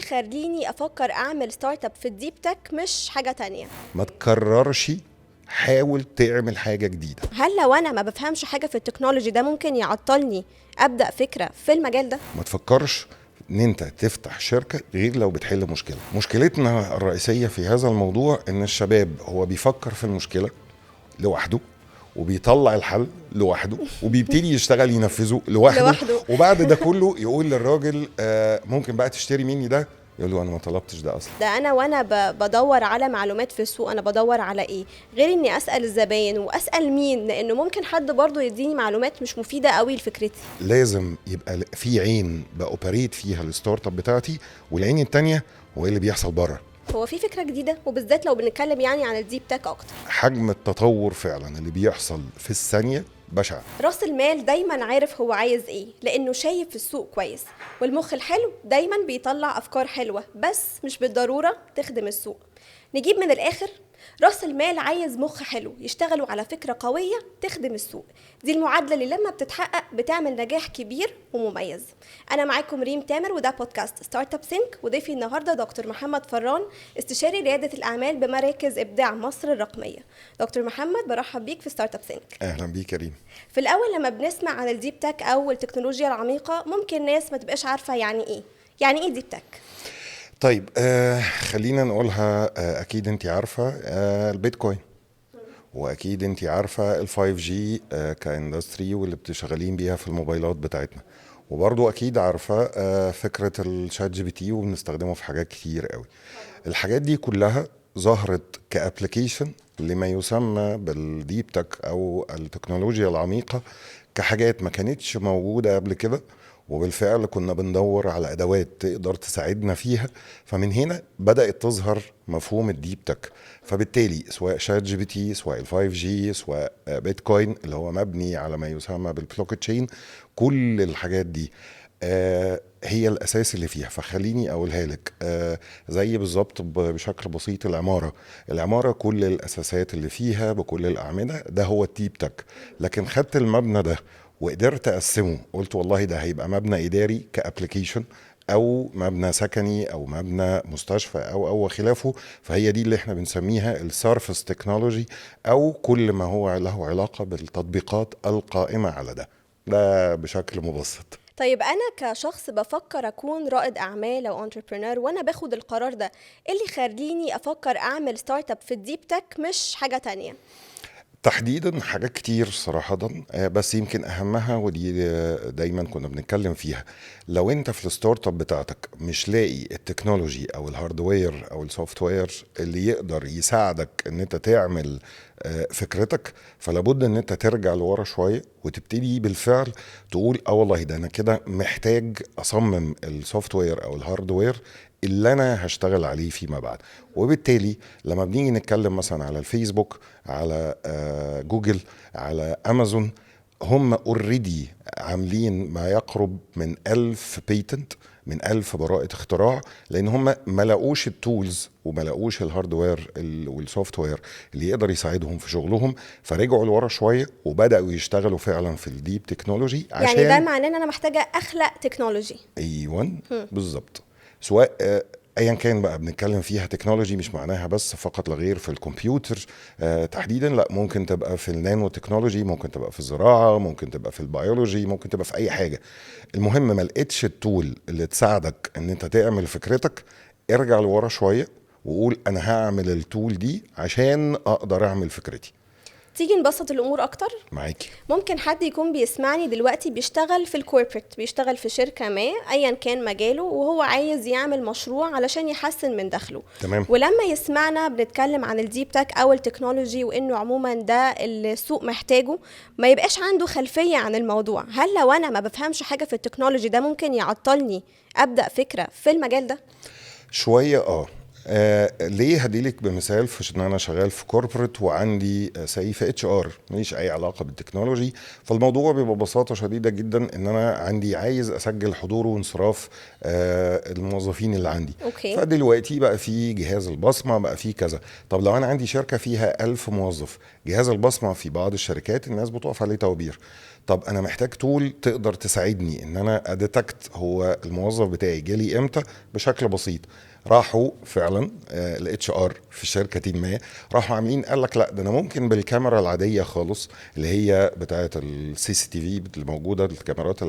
يخليني افكر اعمل ستارت اب في الديب تك مش حاجه تانية؟ ما تكررش، حاول تعمل حاجة جديدة. هل لو انا ما بفهمش حاجه في التكنولوجي ده ممكن يعطلني ابدا فكره في المجال ده؟ ما تفكرش ان انت تفتح شركة غير لو بتحل مشكلة. مشكلتنا الرئيسية في هذا الموضوع ان الشباب هو بيفكر في المشكلة لوحده وبيطلع الحل لوحده وبيبتدي يشتغل ينفذه لوحده. وبعد ده كله يقول للراجل ممكن بقى تشتري مني ده، يقول له انا ما طلبتش ده اصلا. ده انا وانا بدور على معلومات في السوق، انا بدور على ايه غير اني اسال الزباين واسال مين؟ لانه ممكن حد برضو يديني معلومات مش مفيده قوي لفكرتي. لازم يبقى في عين باوبريت فيها الستارت اب بتاعتي، والعين التانية هو اللي بيحصل بره. هو في فكره جديده، وبالذات لو بنتكلم يعني عن الديب تك اكتر، حجم التطور فعلا اللي بيحصل في الثانية بشع. راس المال دايما عارف هو عايز ايه لانه شايف السوق كويس، والمخ الحلو دايما بيطلع افكار حلوه بس مش بالضروره تخدم السوق. نجيب من الاخر، راس المال عايز مخ حلو يشتغلوا على فكره قويه تخدم السوق. دي المعادله اللي لما بتتحقق بتعمل نجاح كبير ومميز. انا معاكم ريم تامر وده بودكاست ستارت اب سينك، وضيفي النهارده دكتور محمد فران، استشاري رياده الاعمال بمراكز ابداع مصر الرقميه. دكتور محمد، برحب بيك في ستارت اب سينك. اهلا بيك يا ريم. في الاول لما بنسمع عن الديب تك او التكنولوجيا العميقه ممكن ناس ما تبقاش عارفه يعني ايه ديب تك. طيب خلينا نقولها. اكيد انت عارفه البيتكوين، واكيد انت عارفه ال5G كاندستري واللي بتشغلين بيها في الموبايلات بتاعتنا، وبرضو اكيد عارفه فكره الشات جي بي تي وبنستخدمه في حاجات كتير قوي. الحاجات دي كلها ظهرت كابليكيشن لما يسمى بالديب تك او التكنولوجيا العميقه، كحاجات ما كانتش موجوده قبل كده، وبالفعل كنا بندور على ادوات تقدر تساعدنا فيها. فمن هنا بدات تظهر مفهوم الديب تك. فبالتالي سواء شات جي بي تي، سواء ال5G، سواء بيتكوين اللي هو مبني على ما يسمى بالبلوك تشين، كل الحاجات دي هي الاساس اللي فيها. فخليني اقولها لك زي بالظبط بشكل بسيط. العماره كل الاساسات اللي فيها بكل الاعمده ده هو الديب تك. لكن خدت المبنى ده وقدرت اقسمه، قلت والله ده هيبقى مبنى اداري كابليكيشن، او مبنى سكني، او مبنى مستشفى، او خلافه. فهي دي اللي احنا بنسميها السيرفس تكنولوجي، او كل ما هو له علاقه بالتطبيقات القائمه على ده بشكل مبسط. طيب انا كشخص بفكر اكون رائد اعمال او انتربرينور، وانا باخد القرار ده، ايه اللي يخليني افكر اعمل ستارت اب في الديب تك مش حاجه تانية؟ تحديدا حاجات كتير صراحة، بس يمكن أهمها ودي دايما كنا بنتكلم فيها. لو انت في الستارت اب بتاعتك مش لاقي التكنولوجي أو الهاردوير أو السوفت وير اللي يقدر يساعدك ان انت تعمل فكرتك، فلابد ان انت ترجع لورا شوية وتبتدي بالفعل تقول والله ده انا كده محتاج اصمم السوفت وير او الهاردوير اللي انا هشتغل عليه فيما بعد. وبالتالي لما بنيجي نتكلم مثلا على الفيسبوك، على جوجل، على امازون، هم اوريدي عاملين ما يقرب من 1000 بيتنت، من 1000 براءة اختراع، لان هم ما لاقوش التولز وما لاقوش الهاردوير والسوفت وير اللي يقدر يساعدهم في شغلهم، فرجعوا لورا شويه وبداوا يشتغلوا فعلا في الديب تكنولوجي. عشان يعني ده معناه ان انا محتاجه اخلق تكنولوجي. ايوه بالظبط. سواء ايا كان بقى بنتكلم فيها تكنولوجي، مش معناها بس فقط لغير في الكمبيوتر تحديدا، لا، ممكن تبقى في النانو تكنولوجي، ممكن تبقى في الزراعه، ممكن تبقى في البيولوجي، ممكن تبقى في اي حاجه. المهم ما لقيتش التول اللي تساعدك ان انت تعمل فكرتك، ارجع لورا شويه وقول انا هعمل التول دي عشان اقدر اعمل فكرتي. تيجي نبسط الامور اكتر معاكي. ممكن حد يكون بيسمعني دلوقتي بيشتغل في الكوربريت، بيشتغل في شركه ما ايا كان مجاله، وهو عايز يعمل مشروع علشان يحسن من دخله. تمام. ولما يسمعنا بنتكلم عن الديب تك او التكنولوجي وانه عموما ده السوق محتاجه، ما يبقاش عنده خلفيه عن الموضوع. هل لو انا ما بفهمش حاجه في التكنولوجي ده ممكن يعطلني ابدا فكره في المجال ده؟ شويه ليه هديلك بمثال في ان انا شغال في كوربريت وعندي سي في اتش ار ماليش اي علاقه بالتكنولوجي. فالموضوع بيبقى ببساطه شديده جدا ان انا عندي عايز اسجل حضور وانصراف الموظفين اللي عندي. اوكي. فدلوقتي بقى في جهاز البصمه، بقى في كذا. طب لو انا عندي شركه فيها 1000 موظف، جهاز البصمه في بعض الشركات الناس بتقف عليه توابير. طب انا محتاج تول تقدر تساعدني ان انا اديتكت هو الموظف بتاعي جالي امتى بشكل بسيط. راحوا فعلا الاتش ار في شركه ما راحوا عاملين قال لك لا، ده انا ممكن بالكاميرا العاديه خالص اللي هي بتاعه السي سي تي في اللي موجوده، الكاميرات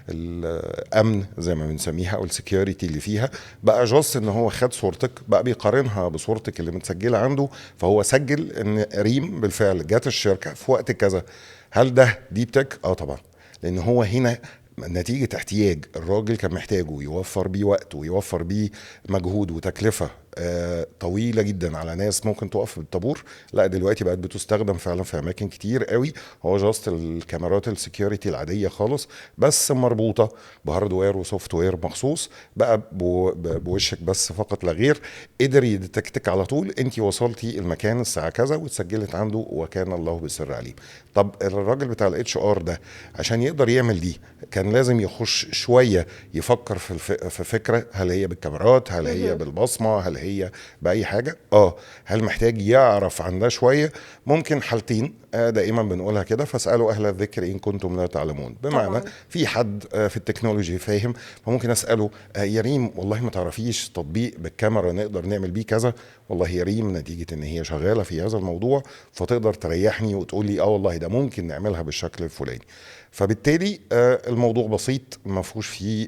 الامن زي ما بنسميها او السكيورتي اللي فيها، بقى جاست ان هو خد صورتك بقى بيقارنها بصورتك اللي متسجله عنده، فهو سجل ان ريم بالفعل جات الشركه في وقت كذا. هل ده ديب تك؟ اه طبعا، لان هو هنا نتيجة احتياج الراجل كان محتاجه يوفر بيه وقت ويوفر بيه مجهود وتكلفة طويلة جدا على ناس ممكن تقف بالطابور. لا دلوقتي بقت بتستخدم فعلا في اماكن كتير قوي. هو جاست الكاميرات السكيورتي العادية خالص بس مربوطة بهاردوير وسوفت وير مخصوص بقى بوشك بس فقط لا غير. قدر يدتكتك على طول انت وصلتي المكان الساعة كذا واتسجلت عنده وكان الله بسر عليم. طب الراجل بتاع الاتش ار ده عشان يقدر يعمل دي كان لازم يخش شوية يفكر في فكرة، هل هي بالكاميرات، هل هي بالبصمة، هل هي بأي حاجة. هل محتاج يعرف عن ده شوية؟ ممكن حالتين دائما بنقولها كده، فاسألوا أهل الذكر إن كنتم لا تعلمون. بمعنى طبعا. في حد في التكنولوجي فاهم، فممكن أسأله يا ريم والله ما تعرفيش تطبيق بالكاميرا نقدر نعمل بيه كذا؟ والله يا ريم نتيجة ان هي شغالة في هذا الموضوع فتقدر تريحني وتقول لي والله ده ممكن نعملها بالشكل الفلاني. فبالتالي الموضوع بسيط ما فيهوش فيه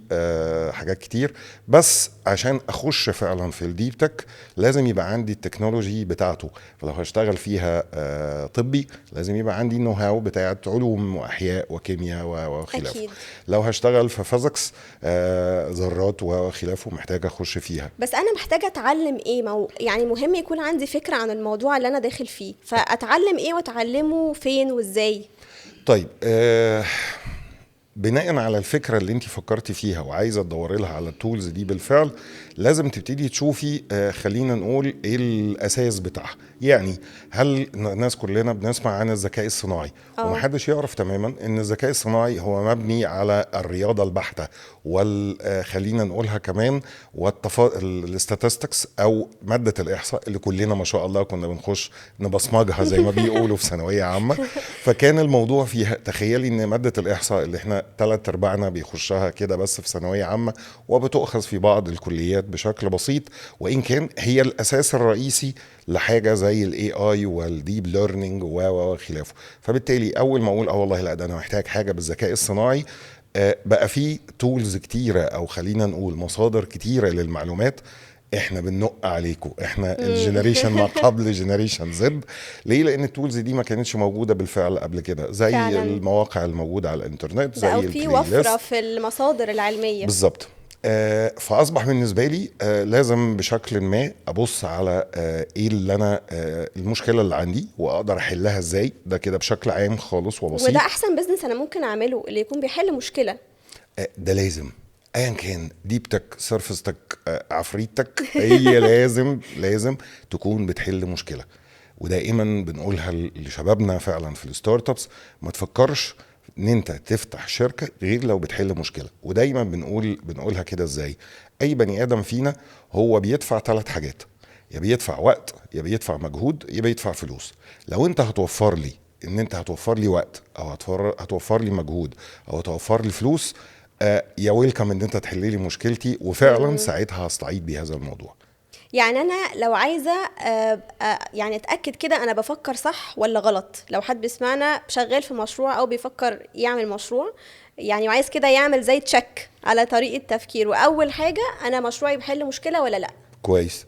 حاجات كتير. بس عشان اخش فعلا في الديب تك لازم يبقى عندي التكنولوجي بتاعته. فلو هشتغل فيها طبي لازم يبقى عندي النو هاو بتاعت علوم واحياء وكيمياء وخلافه. أكيد. لو هشتغل في فيزيكس ذرات وخلافه محتاج اخش فيها. بس انا محتاجه اتعلم ايه؟ يعني مهم يكون عندي فكره عن الموضوع اللي انا داخل فيه، فاتعلم ايه واتعلمه فين وازاي؟ طيب بناء على الفكرة اللي انت فكرتي فيها وعايزة تدوري لها على التولز دي بالفعل لازم تبتدي تشوفي خلينا نقول ايه الاساس بتاعها. يعني هل الناس كلنا بنسمع عن الذكاء الصناعي ومحدش يعرف تماما ان الذكاء الصناعي هو مبني على الرياضة البحتة خلينا نقولها كمان الاستاتستكس او مادة الاحصاء اللي كلنا ما شاء الله كنا بنخش نبصمجها زي ما بيقولوا في ثانوية عامة. فكان الموضوع فيها تخيلي ان مادة الاحصاء اللي احنا 3/4 بيخشها كده بس في ثانوية عامة وبتؤخذ في بعض الكليات بشكل بسيط، وان كان هي الاساس الرئيسي لحاجه زي الاي اي والديب ليرنينج وخلافه. فبالتالي اول ما اقول والله لا ده انا محتاج حاجه بالذكاء الصناعي، بقى في تولز كتيره او خلينا نقول مصادر كتيره للمعلومات. احنا بننق عليكم، احنا الجنريشن ما قبل جنريشن زد. ليه؟ لان التولز دي ما كانتش موجوده بالفعل قبل كده زي فعلاً. المواقع الموجوده على الانترنت زي بقى في وفره في المصادر العلميه. بالظبط. فاصبح بالنسبه لي لازم بشكل ما ابص على ايه اللي انا المشكله اللي عندي واقدر احلها ازاي. ده كده بشكل عام خالص وبسيط. وده احسن بزنس انا ممكن اعمله، اللي يكون بيحل مشكله. ده لازم ايا كان ديبتك سيرفستك عفريتك هي لازم تكون بتحل مشكله. ودائما بنقولها لشبابنا فعلا في الستارت ابس، ما تفكرش ان انت تفتح شركه غير لو بتحل مشكله. ودايما بنقولها كده ازاي؟ اي بني ادم فينا هو بيدفع 3 حاجات، يا بيدفع وقت، يا بيدفع مجهود، يا بيدفع فلوس. لو انت هتوفر لي وقت او هتوفر لي مجهود او هتوفر لي فلوس، يا ويلكم ان انت تحل لي مشكلتي، وفعلا ساعتها هستعيد بهذا الموضوع. يعني انا لو عايزه يعني اتاكد كده انا بفكر صح ولا غلط، لو حد بيسمعنا شغال في مشروع او بيفكر يعمل مشروع يعني وعايز كده يعمل زي تشيك على طريقه تفكير، واول حاجه انا مشروعي بيحل مشكله ولا لا. كويس.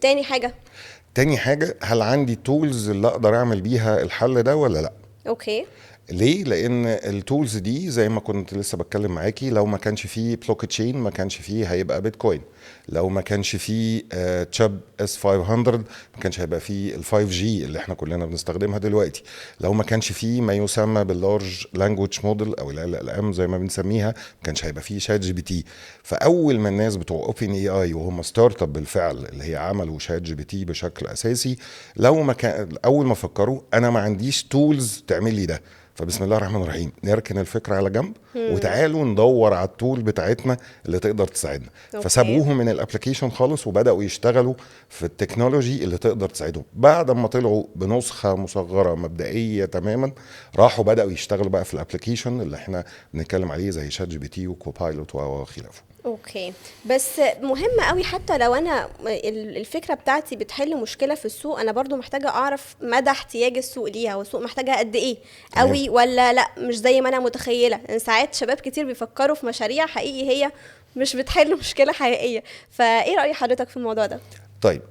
تاني حاجه هل عندي تولز اللي اقدر اعمل بيها الحل ده ولا لا. اوكي. ليه؟ لان التولز دي زي ما كنت لسه بتكلم معاكي، لو ما كانش فيه بلوك تشين ما كانش فيه هيبقى بيتكوين، لو ما كانش فيه تشاب اس 500 ما كانش هيبقى فيه ال 5 جي اللي احنا كلنا بنستخدمها دلوقتي، لو ما كانش فيه ما يسمى باللارج لانجويج موديل او ال ال ام زي ما بنسميها ما كانش هيبقى فيه شات جي بي تي. فاول ما الناس بتوع اوبن اي اي وهم ستارت اب بالفعل اللي هي عملوا شات جي بي تي بشكل اساسي، لو ما كان اول ما فكروا انا ما عنديش تولز تعمل لي ده، فبسم الله الرحمن الرحيم نركن الفكره على جنب وتعالوا ندور على التول بتاعتنا اللي تقدر تساعدنا. أوكي. فسابوهم من الابلكيشن خالص وبداوا يشتغلوا في التكنولوجي اللي تقدر تساعدهم. بعد ما طلعوا بنسخه مصغره مبدئيه تماما، راحوا بداوا يشتغلوا بقى في الابلكيشن اللي احنا بنتكلم عليه زي شات جي بي تي وكوبايلوت وخلافه. اوكي، بس مهم قوي حتى لو انا الفكره بتاعتي بتحل مشكله في السوق، انا برضو محتاجه اعرف مدى احتياج السوق ليها، والسوق محتاجها قد ايه تمام. قوي ولا لا مش زي ما انا متخيله. إن ساعات شباب كتير بيفكروا في مشاريع حقيقي هي مش بتحل مشكله حقيقيه، فايه راي حضرتك في الموضوع ده؟ طيب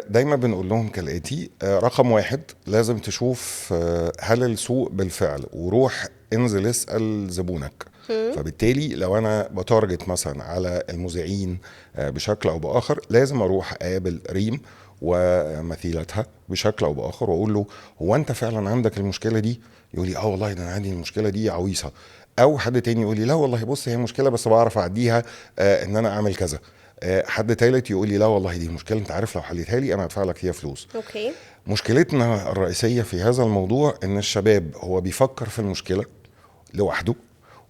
دايما بنقول لهم كالاتي، رقم واحد لازم تشوف هل السوق بالفعل، وروح انزل اسال زبونك. فبالتالي لو انا بتارجت مثلا على المذيعين بشكل او باخر، لازم اروح اقابل ريم ومثيلتها بشكل او باخر واقول له هو انت فعلا عندك المشكله دي؟ يقول لي اه والله ده انا عندي المشكله دي عويصه. او حد تاني يقول لي لا والله بص هي مشكله بس بعرف اعديها، ان انا اعمل كذا. حد تالت يقول لي لا والله دي مشكله انت عارف لو حليتها لي انا هدفع لك فيها فلوس. اوكي. مشكلتنا الرئيسيه في هذا الموضوع ان الشباب هو بيفكر في المشكله لوحده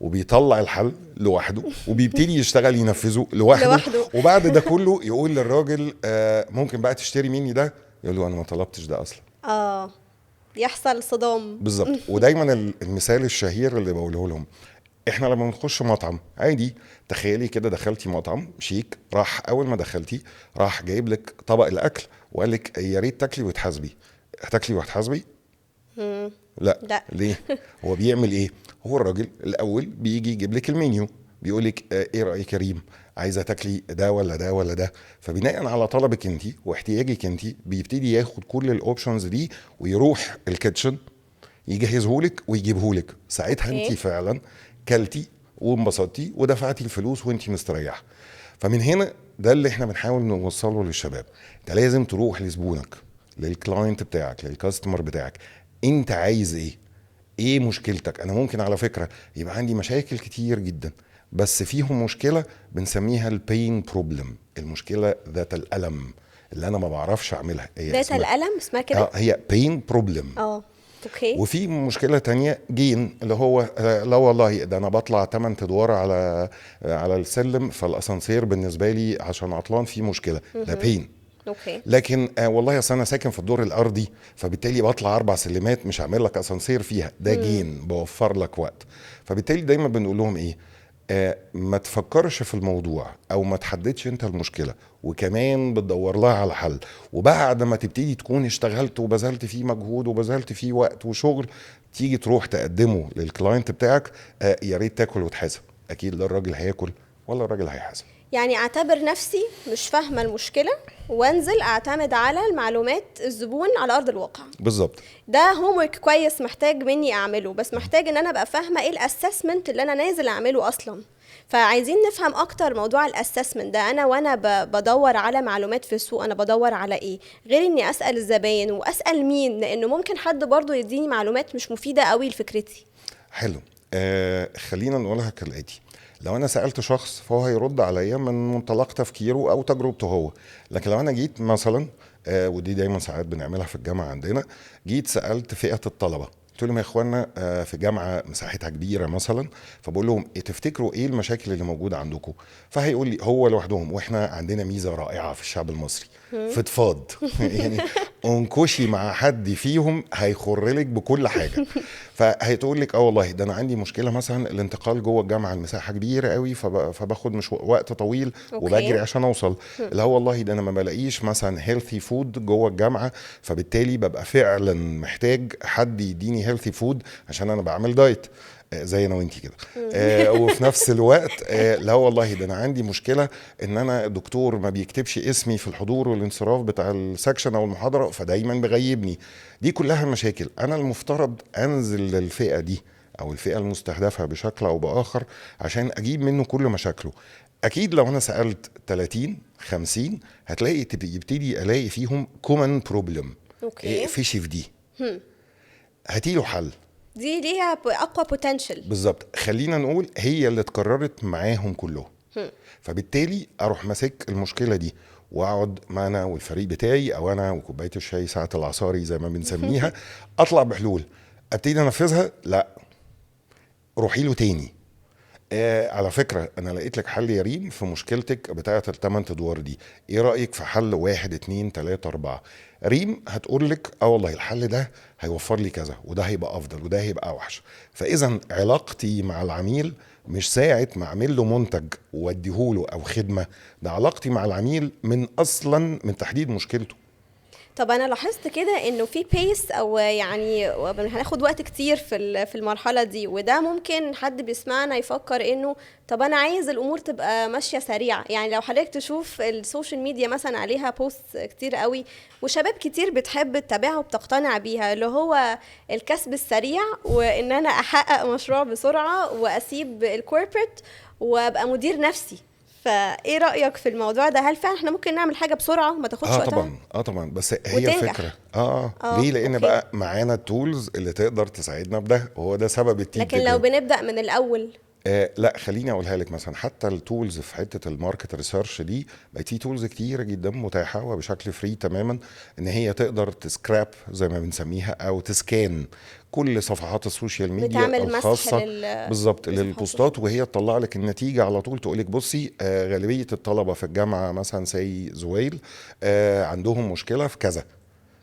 وبيطلع الحل لوحده وبيبتدي يشتغل ينفذه لوحده. وبعد ده كله يقول للراجل ممكن بقى تشتري مني ده، يقول له انا ما طلبتش ده اصلا. يحصل صدام بالظبط. ودايما المثال الشهير اللي بقوله لهم، احنا لما بنخش مطعم عادي، تخيلي كده دخلتي مطعم شيك، راح اول ما دخلتي راح جايب لك طبق الاكل وقال لك يا ريت تاكلي وتحاسبي. هتاكلي وتحاسبي؟ لا. ليه؟ هو بيعمل ايه؟ هو الراجل الاول بيجي يجيب لك المنيو، بيقول لك ايه رايك يا ريم، عايزه تاكلي ده ولا ده ولا ده؟ فبناء على طلبك انت واحتياجك انت بيبتدي ياخد كل الاوبشنز دي ويروح الكيتشن يجهزهولك ويجيبهولك. ساعتها انت فعلا كلتي وانبسطتي ودفعتي الفلوس وانت مستريحه. فمن هنا ده اللي احنا بنحاول نوصله للشباب، انت لازم تروح لزبونك، للكلاينت بتاعك، للكاستمر بتاعك، انت عايز ايه مشكلتك. انا ممكن على فكره يبقى عندي مشاكل كتير جدا بس فيهم مشكله بنسميها البين بروبلم، المشكله ذات الالم اللي انا ما بعرفش اعملها. ذات الالم اسمها كده؟ هي بين بروبلم. اوكي. وفي مشكله تانية جين اللي هو لا والله ده انا بطلع 8 ادوار على السلم، فالاسانسير بالنسبه لي عشان عطلان فيه مشكله، ده بين. اوكي. لكن والله اصل انا ساكن في الدور الارضي فبالتالي بطلع 4 سلمات مش هعمل لك اسانسير فيها، ده جين بوفر لك وقت. فبالتالي دايما بنقول لهم ايه، ما تفكرش في الموضوع او ما تحددش انت المشكله وكمان بتدور لها على حل، وبعد ما تبتدي تكون اشتغلت وبذلت فيه مجهود وبذلت فيه وقت وشغل تيجي تروح تقدمه للكلاينت بتاعك، يا ريت تاكل وتحاسب. اكيد لا الراجل هياكل ولا الراجل هيحاسب. يعني اعتبر نفسي مش فاهمه المشكله وانزل اعتمد على المعلومات الزبون على ارض الواقع. بالظبط. ده هومورك كويس محتاج مني اعمله، بس محتاج ان انا ابقى فاهمه ايه الاسسمنت اللي انا نازل اعمله اصلا. فعايزين نفهم اكتر موضوع الاسسمنت ده. وانا بدور على معلومات في السوق انا بدور على ايه غير اني اسال الزباين واسال مين، لانه ممكن حد برضو يديني معلومات مش مفيده قوي لفكرتي. حلو. خلينا نقولها كالاتي، لو انا سالت شخص فهو هيرد عليا من منطلق تفكيره او تجربته هو. لكن لو انا جيت مثلا ودي دايما ساعات بنعملها في الجامعه عندنا، جيت سالت فئه الطلبه قلت لهم يا اخوانا في جامعه مساحتها كبيره مثلا، فبقول لهم تفتكروا ايه المشاكل اللي موجوده عندكم؟ فهيقول لي هو لوحدهم، واحنا عندنا ميزه رائعه في الشعب المصري، فضفاض يعني انكشي مع حد فيهم هيخرلك بكل حاجه. فهتقول لك والله ده انا عندي مشكله مثلا الانتقال جوه الجامعه المساحه كبيره قوي فباخد مش وقت طويل وبجري عشان اوصل. لا والله ده انا ما بلاقيش مثلا هيلثي فود جوه الجامعه، فبالتالي ببقى فعلا محتاج حد يديني هيلثي فود عشان انا بعمل دايت. زي انا وانتي كده. وفي نفس الوقت لا والله ده انا عندي مشكله ان انا الدكتور ما بيكتبش اسمي في الحضور والانصراف بتاع السكشن او المحاضره، فدايما بيغيبني. دي كلها مشاكل انا المفترض انزل للفئه دي او الفئه المستهدفه بشكل او باخر عشان اجيب منه كل مشاكله. اكيد لو انا سالت 30 50 هتلاقي يبتدي الاقي فيهم كومن بروبلم. اوكي. فيشي في دي هاتيله حل. دي ليها اقوى بوتنشال. بالظبط، خلينا نقول هي اللي اتكررت معاهم كلهم. فبالتالي اروح ماسك المشكله دي واقعد معنا والفريق بتاعي او انا وكوبايه الشاي ساعه العصاري زي ما بنسميها اطلع بحلول. ابتدي انفذها؟ لا، روحي له تاني. على فكرة أنا لقيت لك حل يا ريم في مشكلتك بتاعة الثمان أدوار دي، إيه رأيك في حل 1 2 3 4؟ ريم هتقول لك والله الحل ده هيوفر لي كذا وده هيبقى أفضل وده هيبقى أوحش. فإذا علاقتي مع العميل مش ساعة ما أعمل له منتج وأديهوله أو خدمة، ده علاقتي مع العميل من أصلا من تحديد مشكلته. طب انا لاحظت كده انه في بيس او يعني هناخد وقت كتير في المرحله دي، وده ممكن حد بيسمعنا يفكر انه طب انا عايز الامور تبقى ماشيه سريعه. يعني لو حضرتك تشوف السوشيال ميديا مثلا عليها بوست كتير قوي وشباب كتير بتحب تتابعها وبتقتنع بيها، اللي هو الكسب السريع وان انا احقق مشروع بسرعه واسيب الكوربريت وابقى مدير نفسي. فايه رايك في الموضوع ده؟ هل فعلا احنا ممكن نعمل حاجه بسرعه وما تاخدش وقتها؟ طبعا بس هي وتنجح. الفكره ليه؟ لان أوكي. بقى معانا التولز اللي تقدر تساعدنا بده، وهو ده سبب التيم. لكن لو بنبدا من الاول لا خليني اقولها لك مثلا، حتى التولز في حته الماركت ريسيرش دي بقت في تولز كتيره جدا متاحه وبشكل فري تماما ان هي تقدر تسكراب زي ما بنسميها او تسكان كل صفحات السوشيال ميديا بتعمل مسح الخاصه بالظبط لصفحات للبوستات، وهي تطلع لك النتيجه على طول. تقول لك بصي غالبيه الطلبه في الجامعه مثلا زي زويل عندهم مشكله في كذا،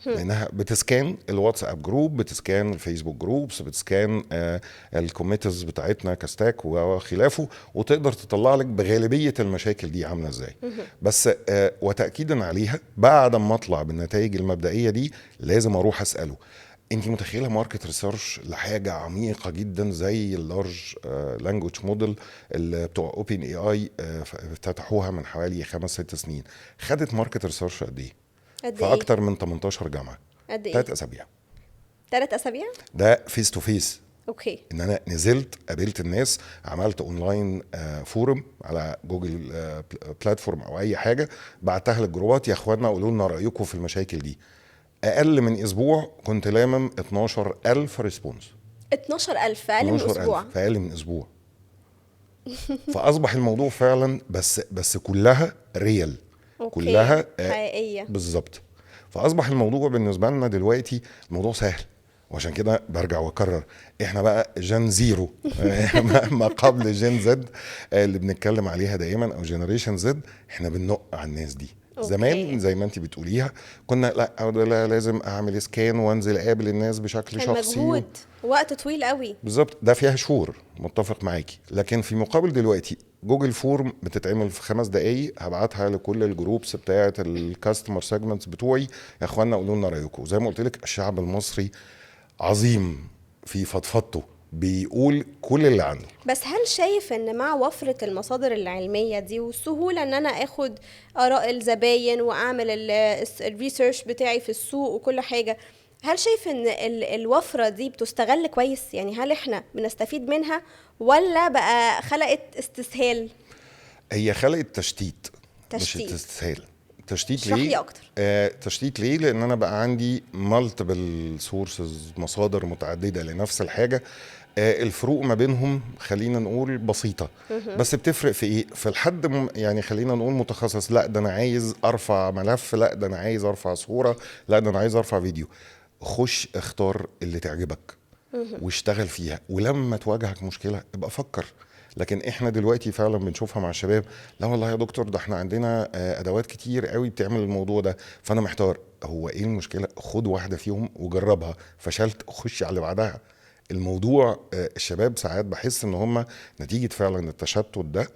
لانها بتسكان الواتساب جروب، بتسكان الفيسبوك جروبس، بتسكان الكوميتيز بتاعتنا كستاك وخلافه، وتقدر تطلع لك بغالبيه المشاكل دي عامله ازاي. بس وتاكيدا عليها بعد ما اطلع بالنتائج المبدئيه دي لازم اروح اساله انت متخيله ماركت ريسيرش لحاجه عميقه جدا زي اللارج لانجويج موديل اللي بتوع اوبن اي اي افتتحوها من حوالي 5-6 سنين، خدت ماركت ريسيرش قد ايه؟ في اكتر من 18 جامعه. قد ايه؟ 3 اسابيع. 3 اسابيع؟ ده فيس تو فيس. اوكي. ان انا نزلت قابلت الناس، عملت اونلاين فورم على جوجل بلاتفورم او اي حاجه، بعتها للجروبات يا اخوانا قولوا لنا رايكم في المشاكل دي. اقل من اسبوع كنت لامم 12,000 ريسبونس. 12,000 في اقل من اسبوع؟ في اقل من اسبوع. فاصبح الموضوع فعلا بس كلها ريال. كلها حقيقيه. بالظبط. فاصبح الموضوع بالنسبه لنا دلوقتي الموضوع سهل، وعشان كده برجع واكرر احنا بقى جن زيرو ما قبل جن زد اللي بنتكلم عليها دائما او جنريشن زد. احنا بننق على الناس دي. زمان زي ما انت بتقوليها كنا لا لازم اعمل سكان وانزل اقابل الناس بشكل شخصي، مجهود وقت طويل قوي. بالظبط، ده فيها شهور، متفق معاكي. لكن في مقابل دلوقتي جوجل فورم بتتعمل في 5 دقايق، هبعتها لكل الجروبس بتاعه الكاستمر سيجمنتس بتوعي، يا اخوانا قولوا لنا رايكم. زي ما قلت لك الشعب المصري عظيم في فضفضته، بيقول كل اللي عنده. بس هل شايف ان مع وفرة المصادر العلمية دي والسهولة ان انا اخد اراء الزباين واعمل الريسيرش بتاعي في السوق وكل حاجة، هل شايف ان الوفرة دي بتستغل كويس؟ يعني هل احنا بنستفيد منها ولا بقى خلقت استسهال؟ هي خلقت تشتيت. مش استسهال. تشتيت ليه؟ لي اكتر. تشتيت ليه؟ لان انا بقى عندي مالتيبل سورسز، مصادر متعدده لنفس الحاجه. الفروق ما بينهم خلينا نقول بسيطه، بس بتفرق في ايه؟ في الحد يعني خلينا نقول متخصص، لا ده انا عايز ارفع ملف، لا ده انا عايز ارفع صوره، لا ده انا عايز ارفع فيديو. خش اختار اللي تعجبك واشتغل فيها، ولما تواجهك مشكله ابقى فكر. لكن احنا دلوقتي فعلا بنشوفها مع الشباب، لا والله يا دكتور ده احنا عندنا ادوات كتير قوي بتعمل الموضوع ده، فانا محتار. هو ايه المشكله؟ خد واحده فيهم وجربها، فشلت خش على اللي بعدها. الموضوع الشباب ساعات بحس ان هم نتيجه فعلا التشتت ده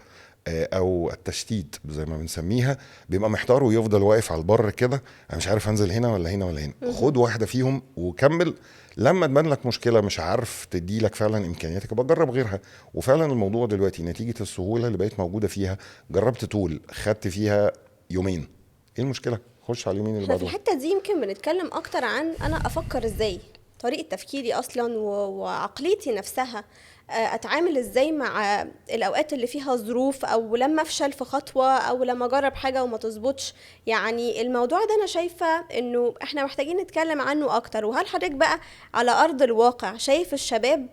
او التشتيت زي ما بنسميها، بيبقى محتار ويفضل واقف على البر كده، انا مش عارف انزل هنا ولا هنا ولا هنا. خد واحده فيهم وكمل، لما تبان لك مشكله مش عارف تدي لك فعلا امكانياتك يبقى جرب غيرها. وفعلا الموضوع دلوقتي نتيجه السهوله اللي بقت موجوده فيها، جربت طول خدت فيها يومين، ايه المشكله؟ خش على اليومين اللي احنا في بعدهم. الحتة دي يمكن بنتكلم اكتر عن انا افكر ازاي، طريقة تفكيري اصلا وعقليتي نفسها. اتعامل ازاي مع الاوقات اللي فيها ظروف، او لما افشل في خطوة، او لما اجرب حاجة وما تظبطش. يعني الموضوع ده انا شايفة انه احنا محتاجين نتكلم عنه اكتر. وهل حضرتك بقى على ارض الواقع شايف الشباب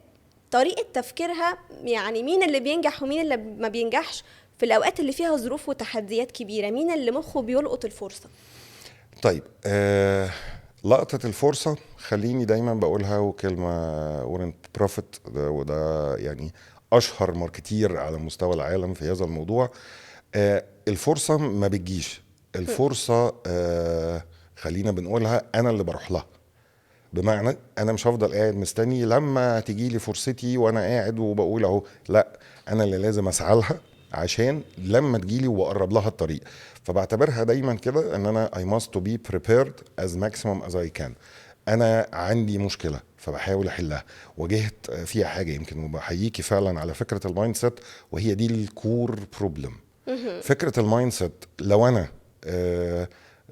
طريقة تفكيرها، يعني مين اللي بينجح ومين اللي ما بينجحش في الاوقات اللي فيها ظروف وتحديات كبيرة؟ مين اللي مخه بيلقط الفرصة؟ طيب لقطة الفرصة خليني دايما بقولها، وكلمة وارن بروفيت وده يعني أشهر ماركتير على مستوى العالم في هذا الموضوع. الفرصة ما بتجيش، الفرصة خلينا بنقولها أنا اللي بروح لها. بمعنى انا مش هفضل قاعد مستني لما تيجي لي فرصتي وانا قاعد وبقول اهو، لا، انا اللي لازم اسعى لها عشان لما تجيلي واقرب لها الطريق. فبعتبرها دايما كده ان انا I must to be prepared as maximum as I can. انا عندي مشكله فبحاول احلها، واجهت فيها حاجه يمكن، وبحييكي فعلا على فكره المايند سيت، وهي دي الكور بروبلم. فكره المايند سيت لو انا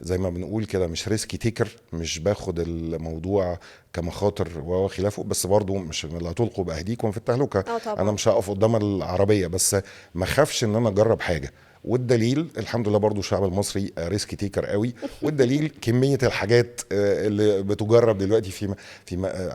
زي ما بنقول كده مش ريسكي تيكر، مش باخد الموضوع كمخاطر وخلافه، بس برضو مش لا تلقوا باهديكم في التهلكه. طبعا. انا مش هقف قدام العربيه، بس ما خافش ان انا اجرب حاجه. والدليل الحمد لله برضو الشعب المصري ريسكي تيكر قوي، والدليل كميه الحاجات اللي بتجرب دلوقتي في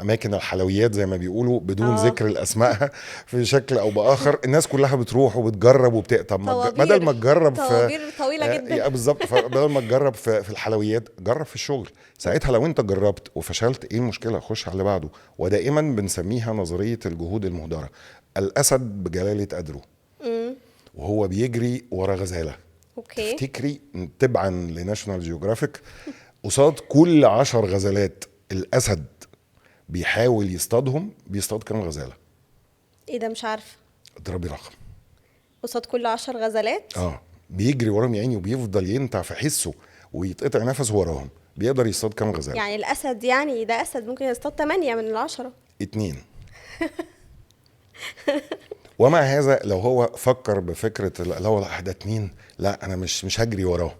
اماكن الحلويات زي ما بيقولوا بدون ذكر الاسماء في شكل او باخر. الناس كلها بتروح وبتجرب طب بدل ما تجرب في طوابير طويله جدا. بالظبط، بدل ما تجرب في الحلويات جرب في الشغل. ساعتها لو انت جربت وفشلت ايه المشكله؟ خش على اللي بعده. ودائما بنسميها نظريه الجهود المهدره. الاسد بجلاله قدره وهو بيجري ورا غزاله. اوكي. تفتكري تبعا لناشونال جيوغرافيك قصاد كل 10 غزالات الاسد بيحاول يصطادهم بيصطاد كام غزاله؟ ايه ده؟ مش عارفه. اضربي رقم. قصاد كل 10 غزلات؟ بيجري وراهم يا عيني، وبيفضل ينتع في حسه ويتقطع نفسه وراهم، بيقدر يصطاد كام غزاله؟ يعني الاسد، يعني ده اسد ممكن يصطاد 8 من 10. 2. ومع هذا لو هو فكر بفكره لا هو ده 2، لا انا مش هجري وراه،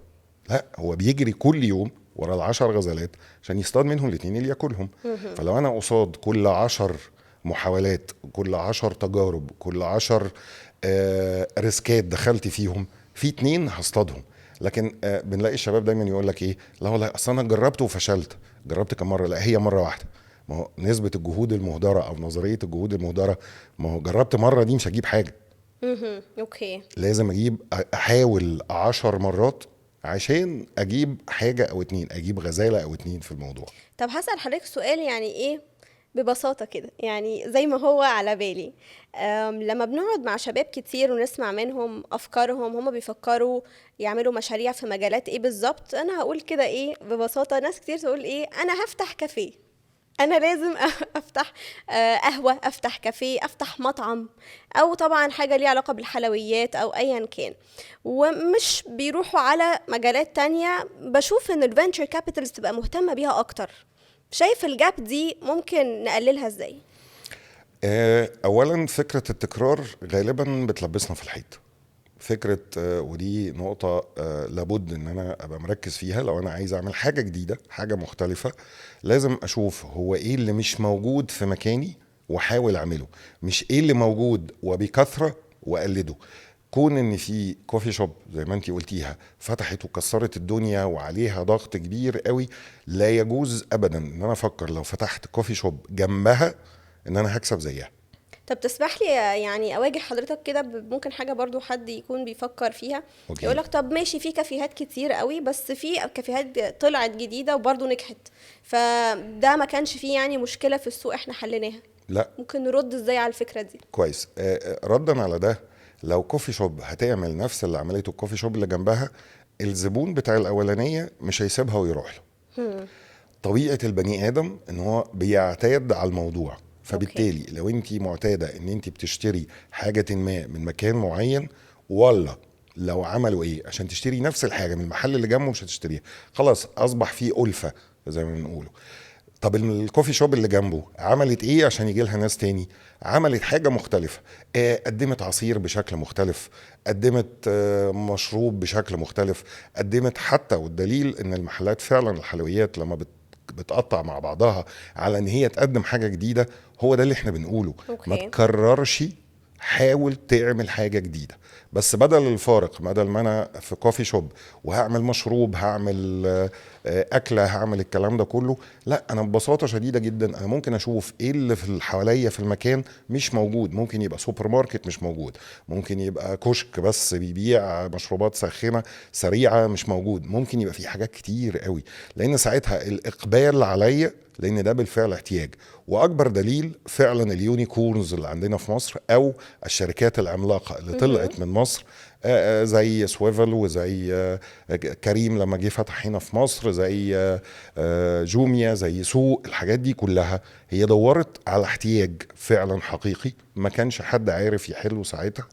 لا هو بيجري كل يوم ورا ال10 غزلات عشان يصطاد منهم ال2 اللي ياكلهم. فلو انا قصاد كل 10 محاولات، كل 10 تجارب، كل 10 ريسكات دخلت فيهم، في 2 هصطادهم. لكن بنلاقي الشباب دايما يقول لك ايه، لا والله اصل انا جربت وفشلت. جربت كم مره؟ لا هي مره واحده. ما هو نسبه الجهود المهدره او نظريه الجهود المهدره، ما هو جربت مره دي مش هجيب حاجه. اوكي. لازم احاول 10 مرات عشان اجيب حاجه او 2، اجيب غزاله او 2 في الموضوع. طب هسأل حضرتك سؤال، يعني ايه ببساطة كده، يعني زي ما هو على بالي. لما بنقعد مع شباب كتير ونسمع منهم أفكارهم، هما بيفكروا يعملوا مشاريع في مجالات ايه بالظبط؟ أنا هقول كده ايه ببساطة، ناس كتير تقول ايه، أنا هفتح كافيه، أنا لازم أفتح قهوة، أفتح كافيه، أفتح مطعم، أو طبعا حاجة ليها علاقة بالحلويات أو أيا كان. ومش بيروحوا على مجالات تانية بشوف إن الفينتشر كابيتالز تبقى مهتمة بيها أكتر. شايف الجاب دي ممكن نقللها ازاي؟ اولا فكره التكرار غالبا بتلبسنا في الحيط. فكره ودي نقطه لابد ان انا ابقى مركز فيها. لو انا عايز اعمل حاجه جديده، حاجه مختلفه، لازم اشوف هو ايه اللي مش موجود في مكاني واحاول اعمله، مش ايه اللي موجود وبكثره واقلده. كون ان في كوفي شوب زي ما انتي قلتيها فتحت وكسرت الدنيا وعليها ضغط كبير قوي، لا يجوز ابدا ان انا افكر لو فتحت كوفي شوب جنبها ان انا هكسب زيها. طب تسمح لي يعني اواجه حضرتك كده ممكن حاجه برضو حد يكون بيفكر فيها. يقول لك طب ماشي، في كافيهات كتير قوي، بس في كافيهات طلعت جديده وبرضو نجحت، فده ما كانش فيه يعني مشكله في السوق احنا حليناها. لا ممكن نرد ازاي على الفكره دي؟ كويس. ردا على ده، لو كوفي شوب هتعمل نفس اللي عملته الكوفي شوب اللي جنبها، الزبون بتاع الاولانيه مش هيسيبها ويروح له. طبيعه البني ادم ان هو بيعتاد على الموضوع. فبالتالي لو انت معتاده ان انت بتشتري حاجه ما من مكان معين ولا لو عملوا ايه عشان تشتري نفس الحاجه من المحل اللي جنبه مش هتشتريها. خلاص اصبح في ألفة زي ما بنقوله. طب الكوفي شوب اللي جنبه عملت ايه عشان يجي لها ناس تاني؟ عملت حاجه مختلفه، قدمت عصير بشكل مختلف، قدمت مشروب بشكل مختلف، قدمت حتى، والدليل ان المحلات فعلا الحلويات لما بتقطع مع بعضها على ان هي تقدم حاجه جديده، هو ده اللي احنا بنقوله. ما اوكي. تكررش، حاول تعمل حاجه جديده. بس بدل الفارق، بدل ما انا في كوفي شوب وهعمل مشروب، هعمل اكله، هعمل الكلام ده كله، لا، انا ببساطه شديده جدا انا ممكن اشوف ايه اللي في حواليا في المكان مش موجود. ممكن يبقى سوبر ماركت مش موجود، ممكن يبقى كشك بس بيبيع مشروبات ساخنه سريعه مش موجود، ممكن يبقى في حاجات كتير قوي. لان ساعتها الاقبال عليا، لان ده بالفعل احتياج. واكبر دليل فعلا اليونيكورنز اللي عندنا في مصر، او الشركات العملاقه اللي مهم. طلعت من مصر، زي سويفل، وزي كريم لما جه فتح هنا في مصر، زي جوميا، زي سوق. الحاجات دي كلها هي دورت على احتياج فعلا حقيقي ما كانش حد عارف يحله ساعتها.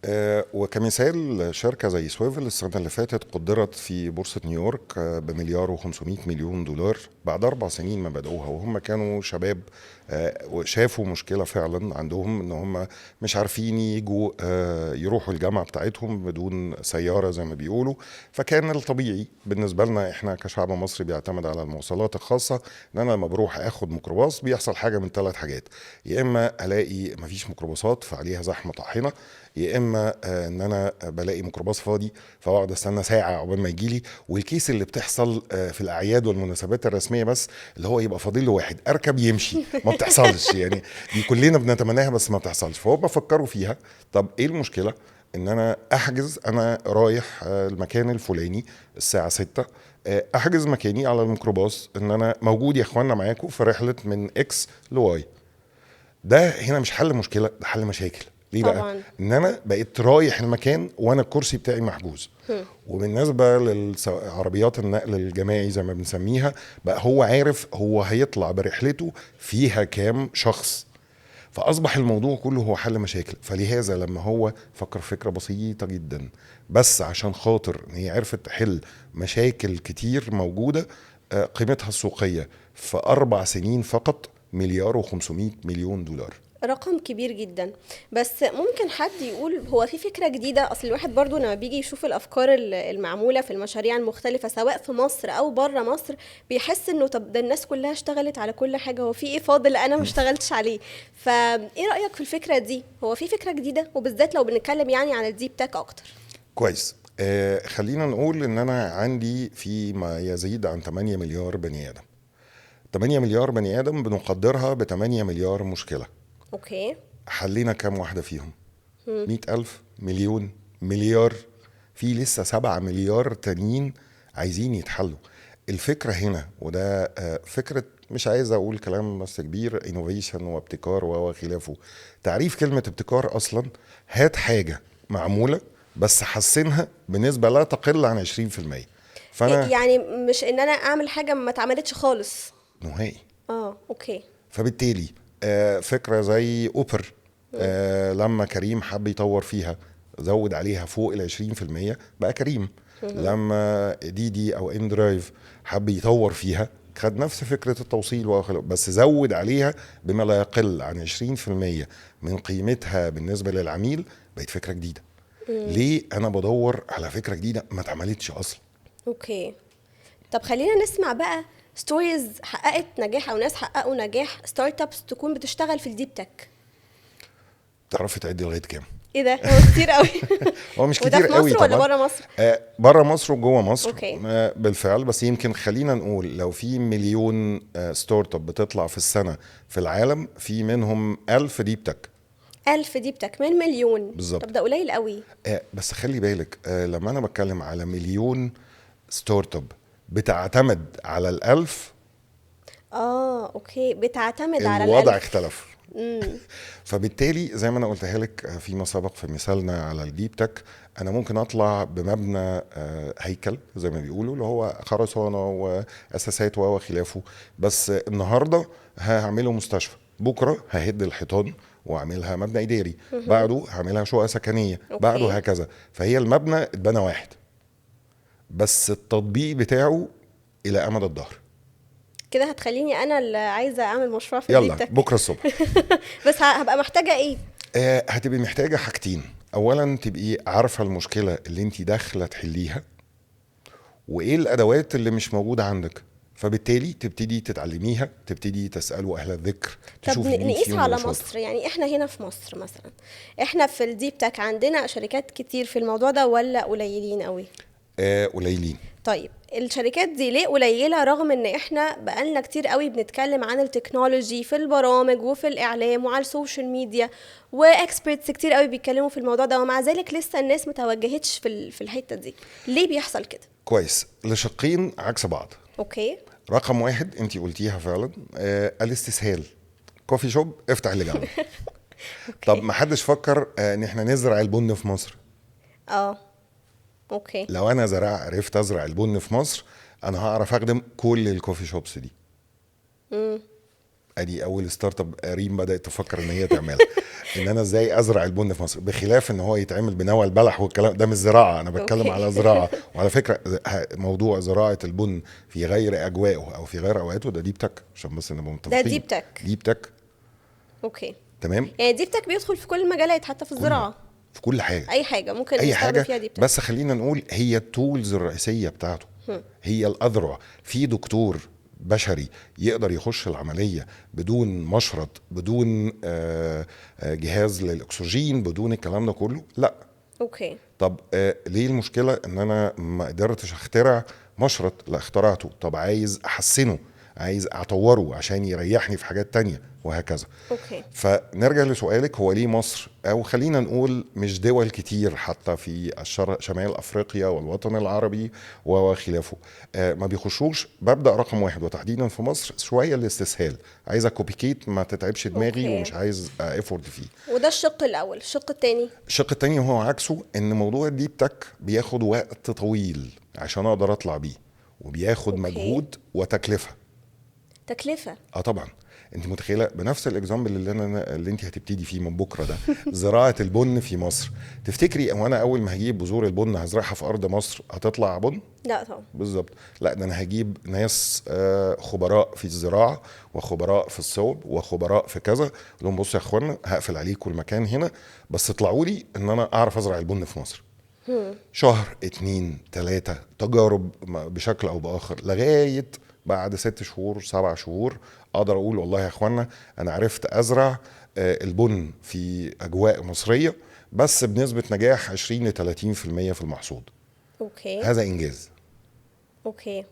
وكمثال شركة زي سويفل السنة اللي فاتت قدرت في بورصة نيويورك بمليار و500 مليون دولار بعد 4 سنين ما بدأوها، وهم كانوا شباب وشافوا مشكلة فعلا عندهم ان هم مش عارفين يجوا يروحوا الجامعة بتاعتهم بدون سيارة زي ما بيقولوا. فكان الطبيعي بالنسبة لنا احنا كشعب مصري بيعتمد على المواصلات الخاصة، ان انا لما بروح اخد ميكروباص بيحصل حاجة من 3 حاجات: يا اما الاقي مفيش ميكروباصات فعليها زحمة طاحنة، يا اما ان انا بلاقي ميكروباص فاضي فاقعد استنى ساعة عقبال ما يجيلي. والكيس اللي بتحصل في الاعياد والمناسبات الرسمية بس، اللي هو يبقى فاضل له واحد اركب يمشي، ما بتحصلش يعني. دي كلنا بنتمناها بس ما بتحصلش. فهو بفكروا فيها، طب ايه المشكلة ان انا احجز، انا رايح المكان الفلاني الساعة 6، احجز مكاني على الميكروباص ان انا موجود يا اخوانا معاكم في رحلة من اكس لواي. ده هنا مش حل مشكلة، ده حل مشاكل. ليه بقى؟ طبعا. ان انا بقيت رايح المكان وانا الكرسي بتاعي محجوز. وبالنسبة للعربيات النقل الجماعي زي ما بنسميها، بقى هو عارف هو هيطلع برحلته فيها كام شخص. فأصبح الموضوع كله هو حل مشاكل. فلهذا لما هو فكر فكرة بسيطة جدا بس عشان خاطر ان هي عرفت تحل مشاكل كتير موجودة، قيمتها السوقية في 4 سنين فقط مليار و500 مليون دولار. رقم كبير جدا. بس ممكن حد يقول هو في فكرة جديدة. اصل الواحد برضو لما بيجي يشوف الافكار المعمولة في المشاريع المختلفة سواء في مصر او بره مصر، بيحس انه طب ده الناس كلها اشتغلت على كل حاجة، هو في ايه فاضل انا ما اشتغلتش عليه؟ فايه رأيك في الفكرة دي؟ هو في فكرة جديدة، وبالذات لو بنتكلم يعني عن الديب تك اكتر. كويس. خلينا نقول ان انا عندي في ما يزيد عن 8 مليار بني ادم. 8 مليار بني ادم بنقدرها ب 8 مليار مشكلة. اوكي. حلينا كام واحدة فيهم؟ 100,000، مليون، مليار. في لسه 7 مليار تانيين عايزين يتحلوا. الفكرة هنا، وده فكرة، مش عايز اقول كلام بس كبير، انوفيشن وابتكار وخلافه. تعريف كلمة ابتكار اصلا: هات حاجة معمولة بس حسنها بنسبة لا تقل عن 20%. فانا يعني مش ان انا اعمل حاجة ما اتعملتش خالص. نهائي. اوكي. فبالتالي فكرة زي اوبر، لما كريم حب يطور فيها زود عليها فوق 20% بقى كريم. لما ديدي او ان درايف حب يطور فيها خد نفس فكرة التوصيل بس زود عليها بما لا يقل عن 20% من قيمتها بالنسبة للعميل، بقت فكرة جديدة. ليه انا بدور على فكرة جديدة ما اتعملتش اصلا؟ اوكي. طب خلينا نسمع بقى ستوريز حققت نجاح او ناس حققوا نجاح، ستارت ابس تكون بتشتغل في الديب تك. تعرفي تعدي لغاية كام؟ ايه ده؟ هو كتير قوي. هو مش وده كتير في قوي مصر ولا طبعا. بره مصر؟ بره مصر وجوه مصر. اوكي. بالفعل. بس يمكن خلينا نقول لو في مليون ستارت اب بتطلع في السنة في العالم، في منهم 1000 ديب تك. 1000 ديب تك من مليون؟ بالظبط. طب ده قليل قوي. بس خلي بالك، لما انا بتكلم على مليون ستارت اب بتعتمد على 1000، اوكي، بتعتمد على الوضع الألف. اختلف. فبالتالي زي ما انا قلتها لك فيما سبق في مثالنا على الديب تك، انا ممكن اطلع بمبنى هيكل زي ما بيقولوا، اللي هو خرسانه واساسات وخلافه، بس النهارده هعمله مستشفى، بكره ههد الحيطان، واعملها مبنى اداري، بعده هعملها شقه سكنيه، أوكي. بعده هكذا. فهي المبنى اتبنى واحد، بس التطبيق بتاعه الى امد الدهر. كده هتخليني انا اللي عايزه اعمل مشروع في يلا الديب تك. بكره الصبح. بس هبقى محتاجه ايه؟ هتبقي محتاجه حاجتين. اولا تبقي عارفه المشكله اللي انت داخله تحليها، وايه الادوات اللي مش موجوده عندك، فبالتالي تبتدي تتعلميها، تبتدي تسالوا اهل الذكر، طب تشوفي مين نقيس فيهم على اللي مصر، شاطر. يعني احنا هنا في مصر مثلا، احنا في الديب تك عندنا شركات كتير في الموضوع ده ولا قليلين قوي؟ قليلين. طيب الشركات دي ليه قليلة رغم ان احنا بقالنا كتير قوي بنتكلم عن التكنولوجي في البرامج وفي الاعلام وعلى السوشيال ميديا، واكسبرتس كتير قوي بيتكلموا في الموضوع ده، ومع ذلك لسه الناس متوجهتش في الحتة دي؟ ليه بيحصل كده؟ كويس، لشقين عكس بعض. اوكي. رقم واحد انت قلتيها فعلا، الاستسهال. كوفي شوب افتح اللي جنبك. طب ما حدش فكر ان احنا نزرع البن في مصر. اوكي. لو انا عرفت ازرع البن في مصر، انا هعرف اخدم كل الكوفي شوبس دي. ادي اول ستارت اب ريم بدات تفكر ان هي تعملها. ان انا ازاي ازرع البن في مصر، بخلاف ان هو يتعمل بنوى البلح والكلام ده مش زراعه، انا بتكلم أوكي. على زراعه. وعلى فكره موضوع زراعه البن في غير اجوائه او في غير اوقاته ده ديب تك، عشان بس نبقى متفقين. ده ديب تك. ديب تك. اوكي. تمام. يعني ديب تك بيدخل في كل المجالات حتى في الزراعه، في كل حاجه. اي حاجه ممكن اي نستخدم حاجه، فيها ديب تك. بس خلينا نقول هي التولز الرئيسيه بتاعته، هي الاذرع. في دكتور بشري يقدر يخش العمليه بدون مشرط، بدون جهاز للاكسجين، بدون الكلام ده كله؟ لا. اوكي. طب ليه المشكله ان انا ما قدرتش اخترع مشرط؟ لا، اخترعته. طب عايز احسنه، عايز اطوره عشان يريحني في حاجات تانية، وهكذا. اوكي. فنرجع لسؤالك، هو ليه مصر، او خلينا نقول مش دول كتير حتى في شمال افريقيا والوطن العربي وخلافه ما بيخشوش؟ ببدا رقم واحد وتحديدا في مصر شويه الاستسهال. عايز كوبيكيت ما تتعبش دماغي، أوكي. ومش عايز افورد فيه. وده الشق الاول. الشق الثاني، الشق التاني هو عكسه، ان موضوع الديب تك بياخد وقت طويل عشان اقدر اطلع بيه، وبياخد أوكي. مجهود وتكلفه. تكلفه. طبعا. انت متخيله بنفس الاكزامبل اللي انت هتبتدي فيه من بكره ده، زراعه البن في مصر، تفتكري وانا اول ما هجيب بذور البن هزرعها في ارض مصر هتطلع بن؟ لا طبعا. بالظبط. لا، ده انا هجيب ناس خبراء في الزراعه، وخبراء في الصوب، وخبراء في كذا، لهم بصوا يا اخوانا هقفل عليكم المكان هنا، بس اطلعوا لي ان انا اعرف ازرع البن في مصر. شهر 2 3 تجارب بشكل او باخر، لغايه بعد 6 شهور 7 شهور اقدر اقول والله يا اخوانا انا عرفت ازرع البن في اجواء مصريه، بس بنسبه نجاح 20 ل 30% في المحصول. اوكي. هذا انجاز. اوكي.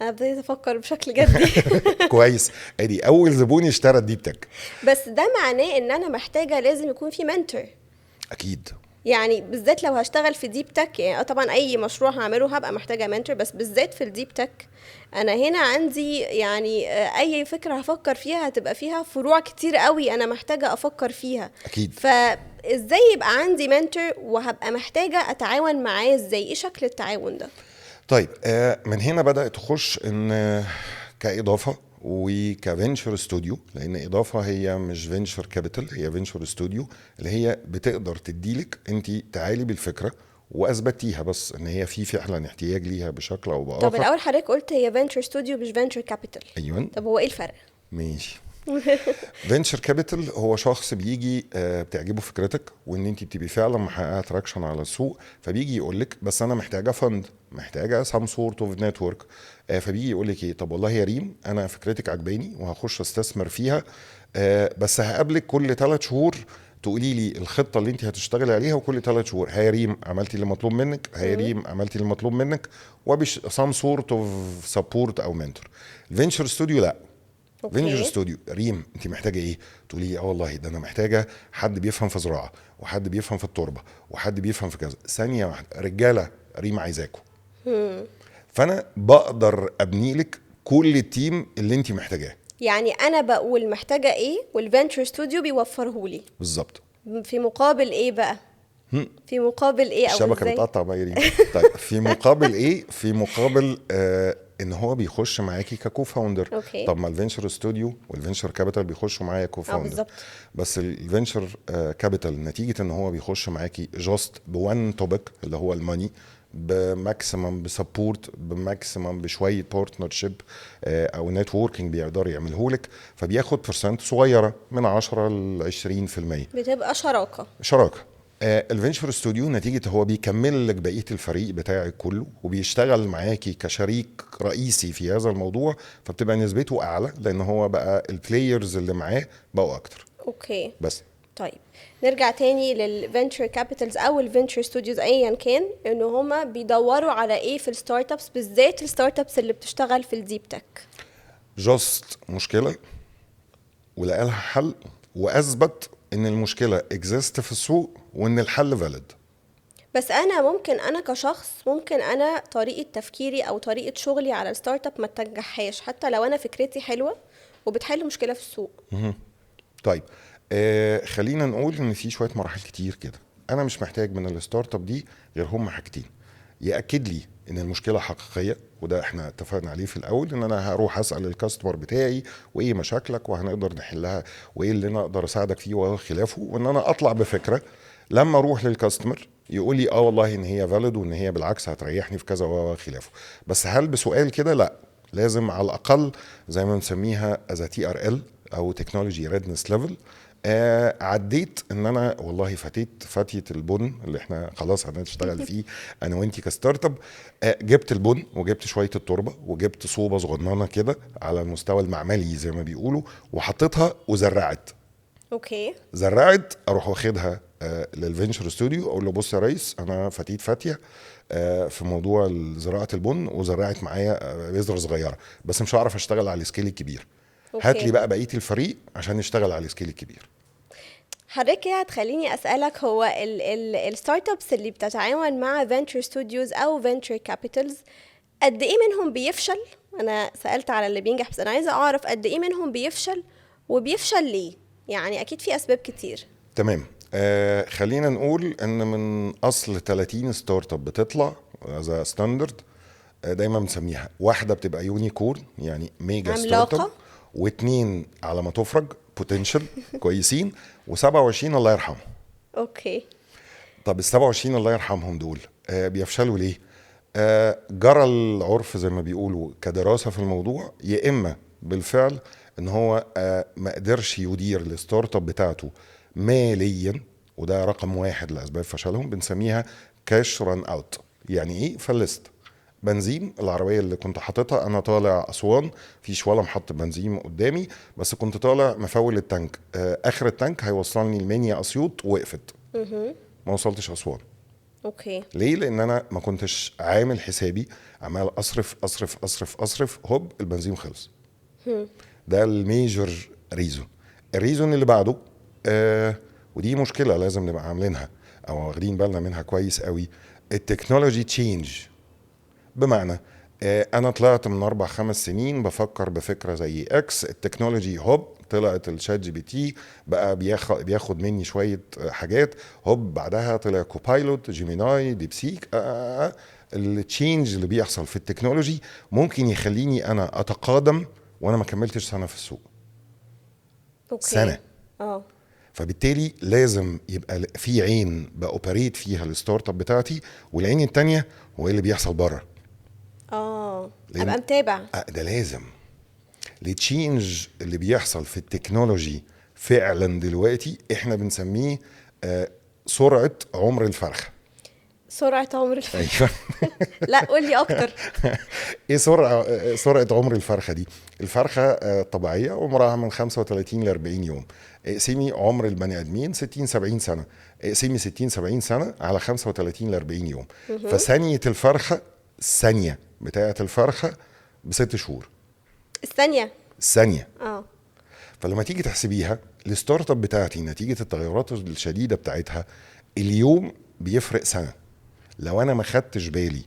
انا بديت افكر بشكل جدي. كويس. ادي اول زبون اشترى الديب تك. بس ده معناه ان انا محتاجه لازم يكون في منتور، اكيد. يعني بالذات لو هشتغل في ديب تك. يعني طبعا اي مشروع هعمله هبقى محتاجه منتور، بس بالذات في الديب تك انا هنا عندي يعني اي فكره هفكر فيها هتبقى فيها فروع كتير قوي انا محتاجه افكر فيها. اكيد. فازاي يبقى عندي منتور وهبقى محتاجه اتعاون معاه ازاي؟ ايه شكل التعاون ده؟ طيب من هنا بدأت تخش ان كإضافة وكفينشر ستوديو، لان اضافه هي مش فينشر كابيتال، هي فينشر ستوديو اللي هي بتقدر تديلك انت تعالي بالفكره واثبتيها، بس ان هي في فعلا احتياج ليها بشكل او باخر. طب الاول حضرتك قلت هي فينشر ستوديو مش فينشر كابيتال. ايوه. طب هو ايه الفرق؟ ماشي. فينشر كابيتال هو شخص بيجي بتعجبه فكرتك، وان انت بتبقي فعلا محققه تراكشن على السوق، فبيجي يقول لك بس انا محتاجه فند، محتاجه سام سورت اوف نتورك. فبيجي يقول لك ايه، طب والله يا ريم انا فكرتك عجباني وهخش استثمر فيها، بس هقابلك كل 3 شهور تقولي لي الخطه اللي انت هتشتغلي عليها، وكل 3 شهور هيا ريم عملتي اللي مطلوب منك، هيا ريم عملتي اللي مطلوب منك، وبش سام سورت اوف سبورت او منتور. الفينشر ستوديو لا. فينشر ستوديو ريم انت محتاجه ايه؟ تقولي لي والله ده انا محتاجه حد بيفهم في زراعه، وحد بيفهم في التربه، وحد بيفهم في كذا. ثانيه واحده، رجاله ريم عايزاكم. فانا بقدر ابني لك كل التيم اللي انت محتاجاه. يعني انا بقول محتاجه ايه والفينشر ستوديو بيوفره لي بالظبط. في مقابل ايه بقى؟ في مقابل ايه او الشبكه ازاي؟ بتقطع بقى يا ريم. طيب في مقابل ايه؟ في مقابل ان هو بيخش معاكي ككو فاوندر. أوكي. طب ما الفينشر ستوديو والفينشر كابيتال بيخشوا معايا كو فاوندر. بالظبط. بس الفينشر كابيتال نتيجه ان هو بيخش معاكي جاست بوان توبيك اللي هو الماني، بماكسيمم بسبورت، بماكسيمم بشويه بارتنرشيب او نتوركينج بيقدر يعمله لك، فبياخد برسنت صغيره من 10 ل 20%. بتبقى شراكة. شراكه. الفينشر ستوديو نتيجه هو بيكمل لك بقيه الفريق بتاعك كله وبيشتغل معاكي كشريك رئيسي في هذا الموضوع، فبتبقى نسبته اعلى لان هو بقى البلايرز اللي معاه بقوا اكتر. اوكي. بس طيب نرجع تاني للفينتشر كابيتالز او الفينتشر ستوديوز ايا كان، ان هما بيدوروا على ايه في الستارت ابس، بالذات الستارت ابس اللي بتشتغل في الديب تك؟ جاست مشكله ولقى لها حل، واثبت ان المشكله اكزيست في السوق وان الحل فاليد. بس انا ممكن، انا كشخص ممكن انا طريقه تفكيري او طريقه شغلي على الستارت اب ما تنجحهاش حتى لو انا فكرتي حلوه وبتحل مشكله في السوق. طيب خلينا نقول ان في شويه مراحل كتير كده. انا مش محتاج من الستارت اب دي غير هم حاجتين: ياكد لي ان المشكله حقيقيه، وده احنا اتفقنا عليه في الاول، ان انا هروح اسال الكاستمر بتاعي وايه مشاكلك وهنقدر نحلها وايه اللي انا اقدر اساعدك فيه وخلافه، وان انا اطلع بفكره لما اروح للكاستمر يقول لي اه والله ان هي فاليد وان هي بالعكس هتريحني في كذا وخلافه. بس هل بسؤال كده؟ لا، لازم على الاقل زي ما نسميها از تي ار ال او تكنولوجي ريدنس ليفل. عديت ان انا والله فاتيه البن اللي احنا خلاص هنشتغل فيه انا وانتي كستارت اب. جبت البن وجبت شويه التربه وجبت صوبه صغننه كده على المستوى المعملي زي ما بيقولوا، وحطيتها وزرعت. اوكي. زرعت، اروح واخدها للفينشر ستوديو اقول له بص يا ريس انا فاتيه في موضوع زراعه البن وزرعت معايا بذره صغيره، بس مش هعرف اشتغل على السكيل الكبير. أوكي. هات لي بقى بقيه الفريق عشان نشتغل على السكيل الكبير. حضرتك كده هتخليني اسالك، هو الستارت ابس اللي بتتعاون مع فينتشر ستوديوز او فينتشر كابيتالز قد ايه منهم بيفشل؟ انا سالت على اللي بينجح بس انا عايزه اعرف قد ايه منهم بيفشل، وبيفشل ليه؟ يعني اكيد في اسباب كتير. تمام. خلينا نقول ان من اصل 30 ستارت اب بتطلع از ستاندرد، دايما بنسميها واحده بتبقى يونيكورن يعني ميجا ستارت اب، عملاقه. واثنين على ما تفرج بوتنشال كويسين، و27 الله يرحمه. اوكي. طب ال 27 الله يرحمهم دول بيفشلوا ليه؟ جرى العرف زي ما بيقولوا كدراسه في الموضوع، يا اما بالفعل ان هو ما قدرش يدير الستارت اب بتاعته ماليا، وده رقم واحد لاسباب فشلهم، بنسميها كاش ران اوت. يعني ايه؟ فلست. بنزين العربيه اللي كنت حاططها انا طالع اسوان، فيش ولا محط بنزين قدامي، بس كنت طالع مفول التانك، اخر التانك هيوصلني المنيا اسيوط، وقفت ما وصلتش اسوان. اوكي. ليه؟ لان انا ما كنتش عامل حسابي، عمال اصرف اصرف اصرف اصرف، هوب البنزين خلص. ده الميجر ريزون. الريزون اللي بعده ودي مشكله لازم نبقى عاملينها او واخدين بالنا منها كويس قوي: التكنولوجي تشينج. بمعنى انا طلعت من 4-5 سنين بفكر بفكره زي اكس، التكنولوجي هوب طلعت الشات جي بي تي بقى بياخد مني شويه حاجات، هوب بعدها طلع كوبايلوت، جيميناي، ديبسيك. التشينج اللي بيحصل في التكنولوجي ممكن يخليني انا اتقادم وانا ما كملتش سنه في السوق. اوكي. سنه. فبالتالي لازم يبقى في عين باوبريت فيها الستارت اب بتاعتي، والعين التانية هو ايه اللي بيحصل بره. ابقى متابع. ده لازم. التشينج اللي بيحصل في التكنولوجي فعلا دلوقتي احنا بنسميه سرعه عمر الفرخه. سرعه عمر الفرخه؟ ايوه. لا قول لي اكتر. ايه سرعه عمر الفرخه دي؟ الفرخه طبيعيه عمرها من 35 ل 40 يوم. اقسمي عمر البني ادمين 60-70 سنه، اقسمي 60-70 سنه على 35 ل 40 يوم. فثانيه الفرخه، الثانيه بتاعه الفرخه ب6 شهور. الثانيه. فلما تيجي تحسبيها الستارت اب بتاعتي نتيجه التغيرات الشديده بتاعتها اليوم بيفرق سنه. لو انا ما خدتش بالي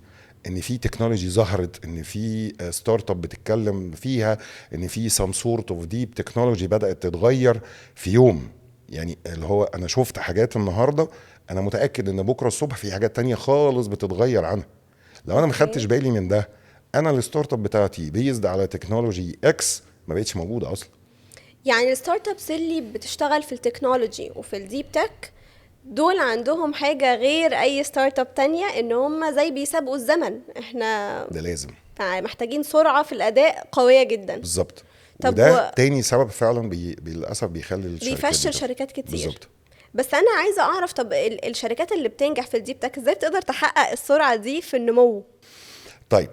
ان في تكنولوجي ظهرت، ان في ستارت اب بتتكلم فيها ان في سام سورت اوف ديب تكنولوجي بدات تتغير في يوم، يعني اللي هو انا شفت حاجات النهارده انا متاكد ان بكره الصبح في حاجات تانية خالص بتتغير عنها. لو انا ما خدتش بالي من ده انا الستارت اب بتاعتي بيزد على تكنولوجي اكس ما بقتش موجوده اصلا. يعني الستارت ابس اللي بتشتغل في التكنولوجي وفي الديب تك دول عندهم حاجة غير اي ستارت اب تانية، ان هم زي بيسابقوا الزمن. احنا ده لازم. محتاجين سرعة في الاداء قوية جدا. بالظبط. طب وده تاني سبب فعلا للاسف بيخلي الشركات بيفشل دي شركات كتير. بالظبط. بس انا عايزة اعرف، طب الشركات اللي بتنجح في الديب تك ازاي بتقدر تحقق السرعة دي في النمو؟ طيب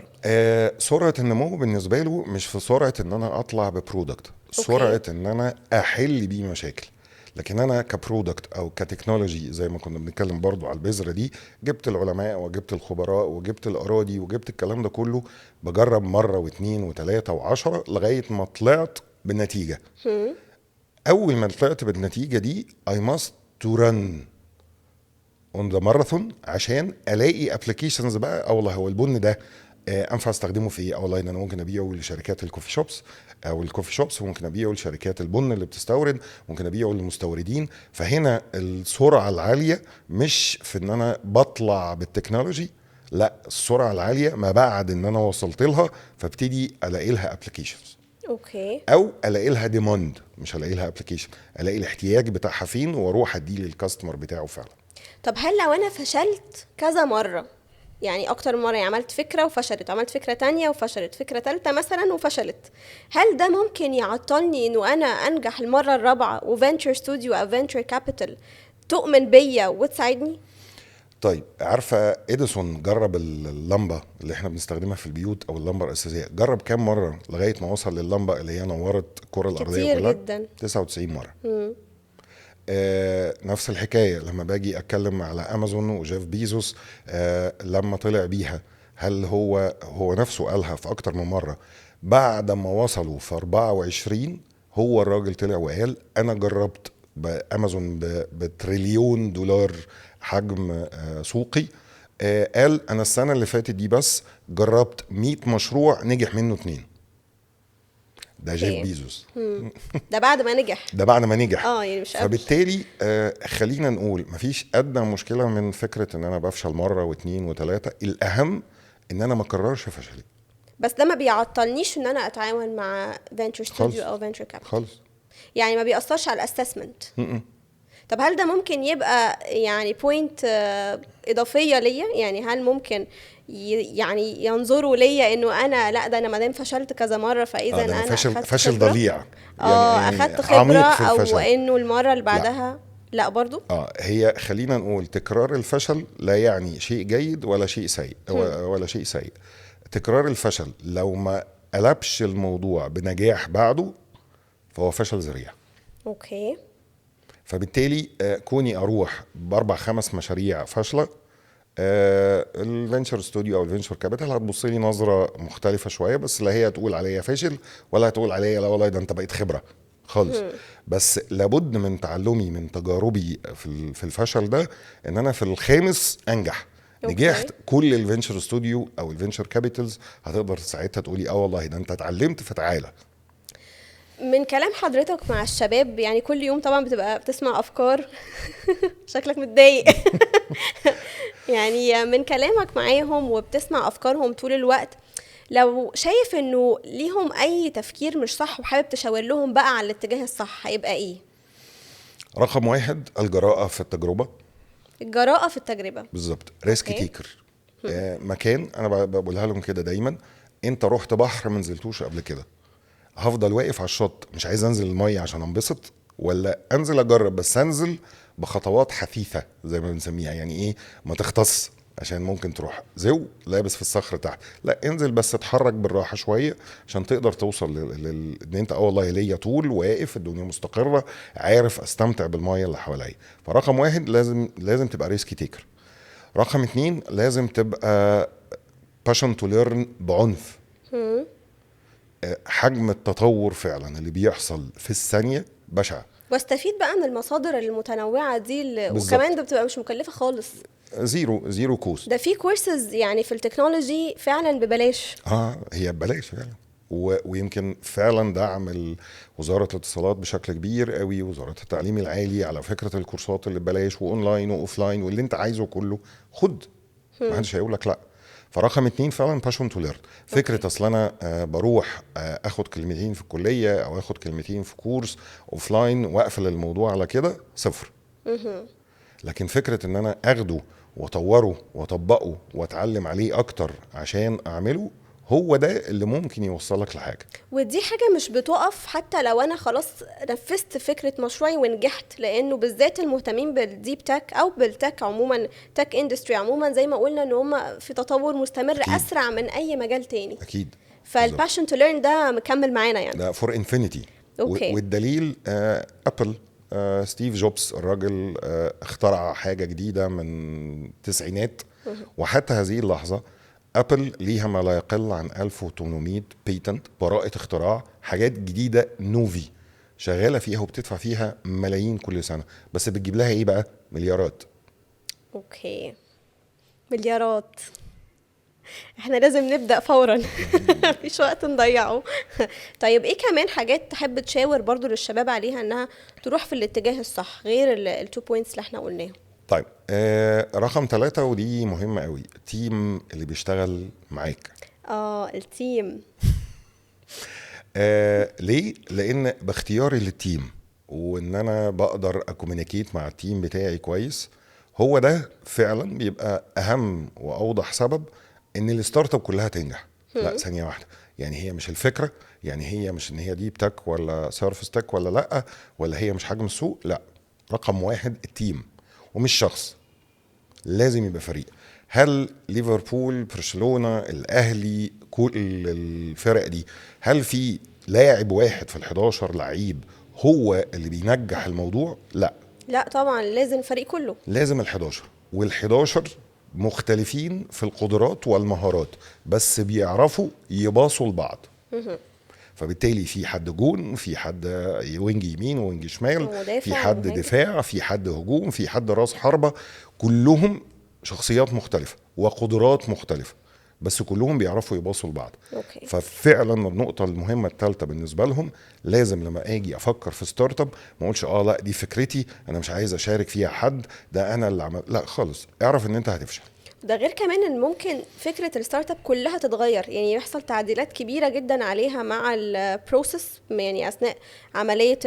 سرعه النمو بالنسبه له مش في سرعه ان انا اطلع ببرودكت، سرعه ان انا احل بيه مشاكل. لكن انا كبرودكت او كتكنولوجي زي ما كنا بنتكلم برضو على البذره دي، جبت العلماء وجبت الخبراء وجبت الاراضي وجبت الكلام ده كله، بجرب مره واثنين وثلاثه وعشرة لغايه ما طلعت بالنتيجه. اول ما طلعت بالنتيجه دي I must to run on the marathon عشان الاقي ابلكيشنز بقى. والله هو البن ده انفع استخدمه في ايه؟ والله انا ممكن ابيعه لشركات الكوفي شوبس او الكوفي شوبس، ممكن ابيعه لشركات البن اللي بتستورد، ممكن ابيعه للمستوردين. فهنا السرعه العاليه مش في ان انا بطلع بالتكنولوجي، لا، السرعه العاليه ما بعد ان انا وصلت لها فابتدي الاقي لها ابلكيشنز، اوكي. او الاقي لها ديماند، مش الاقي لها ابلكيشن، الاقي الاحتياج بتاعها فين واروح اديه للكاستمر بتاعه فعلا. طب هل لو انا فشلت كذا مرة، يعني اكتر من مرة، يعني عملت فكرة وفشلت، عملت فكرة تانية وفشلت، فكرة تالتة مثلا وفشلت، هل ده ممكن يعطلني انه انا انجح المرة الرابعة وفنتشر ستوديو او فنتشر كابيتال تؤمن بيا وتساعدني؟ طيب عارفه اديسون جرب اللمبه اللي احنا بنستخدمها في البيوت او اللمبه الاساسيه، جرب كام مره لغايه ما وصل لللمبه اللي هي نورت الكره الارضيه كتير كلها؟ جدا. 99 مره. نفس الحكايه لما باجي اتكلم على امازون وجيف بيزوس لما طلع بيها، هل هو نفسه قالها في اكتر من مره؟ بعد ما وصلوا في 24 هو الراجل طلع وقال انا جربت بامازون بتريليون دولار حجم سوقي. قال انا السنه اللي فاتت دي بس جربت 100 مشروع نجح منه 2. ده جيف اوكي. بيزوس. ده بعد ما نجح. ده بعد ما نجح. يعني مش قبل. فبالتالي خلينا نقول مفيش ادنى مشكله من فكره ان انا بفشل مره واثنين وثلاثه، الاهم ان انا ما اكررش فشلي. بس ده ما بيعطلنيش ان انا اتعاون مع فنتشر ستوديو خالص. او فنتشر كابيتال خالص. يعني ما بيأثرش على الاسسمنت. طب هل ده ممكن يبقى يعني بوينت اضافيه ليا؟ يعني هل ممكن يعني ينظروا ليا انه انا لا، ده انا ما دام فشلت كذا مره فاذا ده انا فشل اخدت فشل خبرة؟ ضليع. اخدت خبره، عميق في او الفشل. انه المره اللي بعدها لا برضو. هي خلينا نقول تكرار الفشل لا يعني شيء جيد ولا شيء سيء ولا شيء سيء. تكرار الفشل لو ما قلبش الموضوع بنجاح بعده فهو فشل ذريع. اوكي. فبالتالي كوني اروح باربع خمس مشاريع فاشله، الفينشر ستوديو او الفينشر كابيتال هتبص لي نظره مختلفه شويه، بس لا هي تقول عليا فاشل ولا هتقول عليا لا والله ده انت بقيت خبره خالص. بس لابد من تعلمي من تجاربي في الفشل ده ان انا في الخامس انجح. نجحت كل الفينشر ستوديو او الفينشر كابيتالز هتقدر ساعتها تقولي والله ده انت اتعلمت فتعالى. من كلام حضرتك مع الشباب، يعني كل يوم طبعا بتبقى بتسمع افكار شكلك متضايق يعني من كلامك معاهم وبتسمع افكارهم طول الوقت، لو شايف انه ليهم اي تفكير مش صح وحابب تشاور لهم بقى على الاتجاه الصح، هيبقى ايه؟ رقم 1 الجراءة في التجربة. الجراءة في التجربة بالظبط. ريسك تيكر. مكان انا بقولها لهم كده دايما، انت رحت بحر ما نزلتوش قبل كده، هفضل واقف على الشط مش عايز انزل المية عشان انبسط، ولا انزل اجرب بس انزل بخطوات حثيثة زي ما بنسميها؟ يعني ايه؟ ما تختص عشان ممكن تروح لابس في الصخر تحت، لا انزل بس اتحرك بالراحة شوية عشان تقدر توصل ان انت والله ليا طول واقف، الدنيا مستقرة، عارف استمتع بالمية اللي حواليا. فرقم 1 لازم تبقى ريسكي تيكر. رقم 2 لازم تبقى passion to learn بعنف. حجم التطور فعلا اللي بيحصل في الثانية بشع، واستفيد بقى من المصادر المتنوعة دي وكمان ده بتبقى مش مكلفة خالص. زيرو كوست. ده في كورسز يعني في التكنولوجي فعلا ببلاش. هي ببلاش فعلا. ويمكن فعلا دعم وزارة الاتصالات بشكل كبير قوي، وزارة التعليم العالي، على فكرة الكورسات اللي ببلاش واونلاين واوفلاين واللي انت عايزه كله خد، ما حدش هيقول لك لا. فرقم 2 فعلا passion to learn. فكره اصل انا بروح اخد كلمتين في الكليه او اخد كلمتين في كورس اوفلاين واقفل الموضوع على كده صفر. لكن فكره ان انا اخده واطوره واطبقه واتعلم عليه اكتر عشان اعمله، هو ده اللي ممكن يوصلك لحاجه. ودي حاجة مش بتقف حتى لو أنا خلاص نفذت فكرة مشروعي ونجحت، لأنه بالذات المهتمين بالديب تك أو بالتك عموما، تك اندستري عموما، زي ما قلنا إن هم في تطور مستمر أكيد. أسرع من أي مجال تاني. اكيد. فالباشن تو ليرن ده مكمل معانا يعني. ده فور انفينيتي. أوكي. والدليل ابل، ستيف جوبز الراجل اخترع حاجه جديده من التسعينات، وحتى هذه اللحظه ابل ليها ما لا يقل عن 1800 بيتنت، براءه اختراع، حاجات جديده نوفي شغاله فيها وبتدفع فيها ملايين كل سنه، بس بتجيب لها ايه بقى؟ مليارات. أوكي، مليارات. احنا لازم نبدأ فورا. مفيش وقت نضيعه. طيب ايه كمان حاجات تحب تشاور برضو للشباب عليها انها تروح في الاتجاه الصح غير التو بوينتس اللي احنا قلناهم؟ طيب رقم 3 ودي مهمه قوي، التيم اللي بيشتغل معاك. التيم. ليه؟ لان باختياري للتيم وان انا بقدر اكومينيكيت مع التيم بتاعي كويس، هو ده فعلا بيبقى اهم واوضح سبب ان الستارت اب كلها تنجح. لا ثانيه واحده، يعني هي مش الفكره، يعني هي مش ان هي ديب تك ولا سيرفس تك ولا لا، ولا هي مش حجم السوق، لا. رقم 1 التيم، ومش شخص، لازم يبقى فريق. هل ليفربول، برشلونة، الاهلي، كل الفرق دي هل في لاعب واحد في ال11 لعيب هو اللي بينجح الموضوع؟ لا، لا طبعا لازم الفريق كله. لازم ال11 وال11 مختلفين في القدرات والمهارات، بس بيعرفوا يباصوا لبعض. فبالتالي في حد جون، في حد وينج يمين وينج شمال، في حد دفاع، في حد هجوم، في حد راس حربة، كلهم شخصيات مختلفة وقدرات مختلفة، بس كلهم بيعرفوا يباصوا لبعض. أوكي. ففعلا النقطة المهمة الثالثة بالنسبة لهم، لازم لما اجي افكر في ستارت اب ما اقولش لا دي فكرتي انا مش عايز اشارك فيها حد، ده انا اللي عمل، لا خالص، اعرف ان انت هتفشل. ده غير كمان ان ممكن فكره الستارت اب كلها تتغير، يعني يحصل تعديلات كبيره جدا عليها مع البروسيس، يعني اثناء عمليه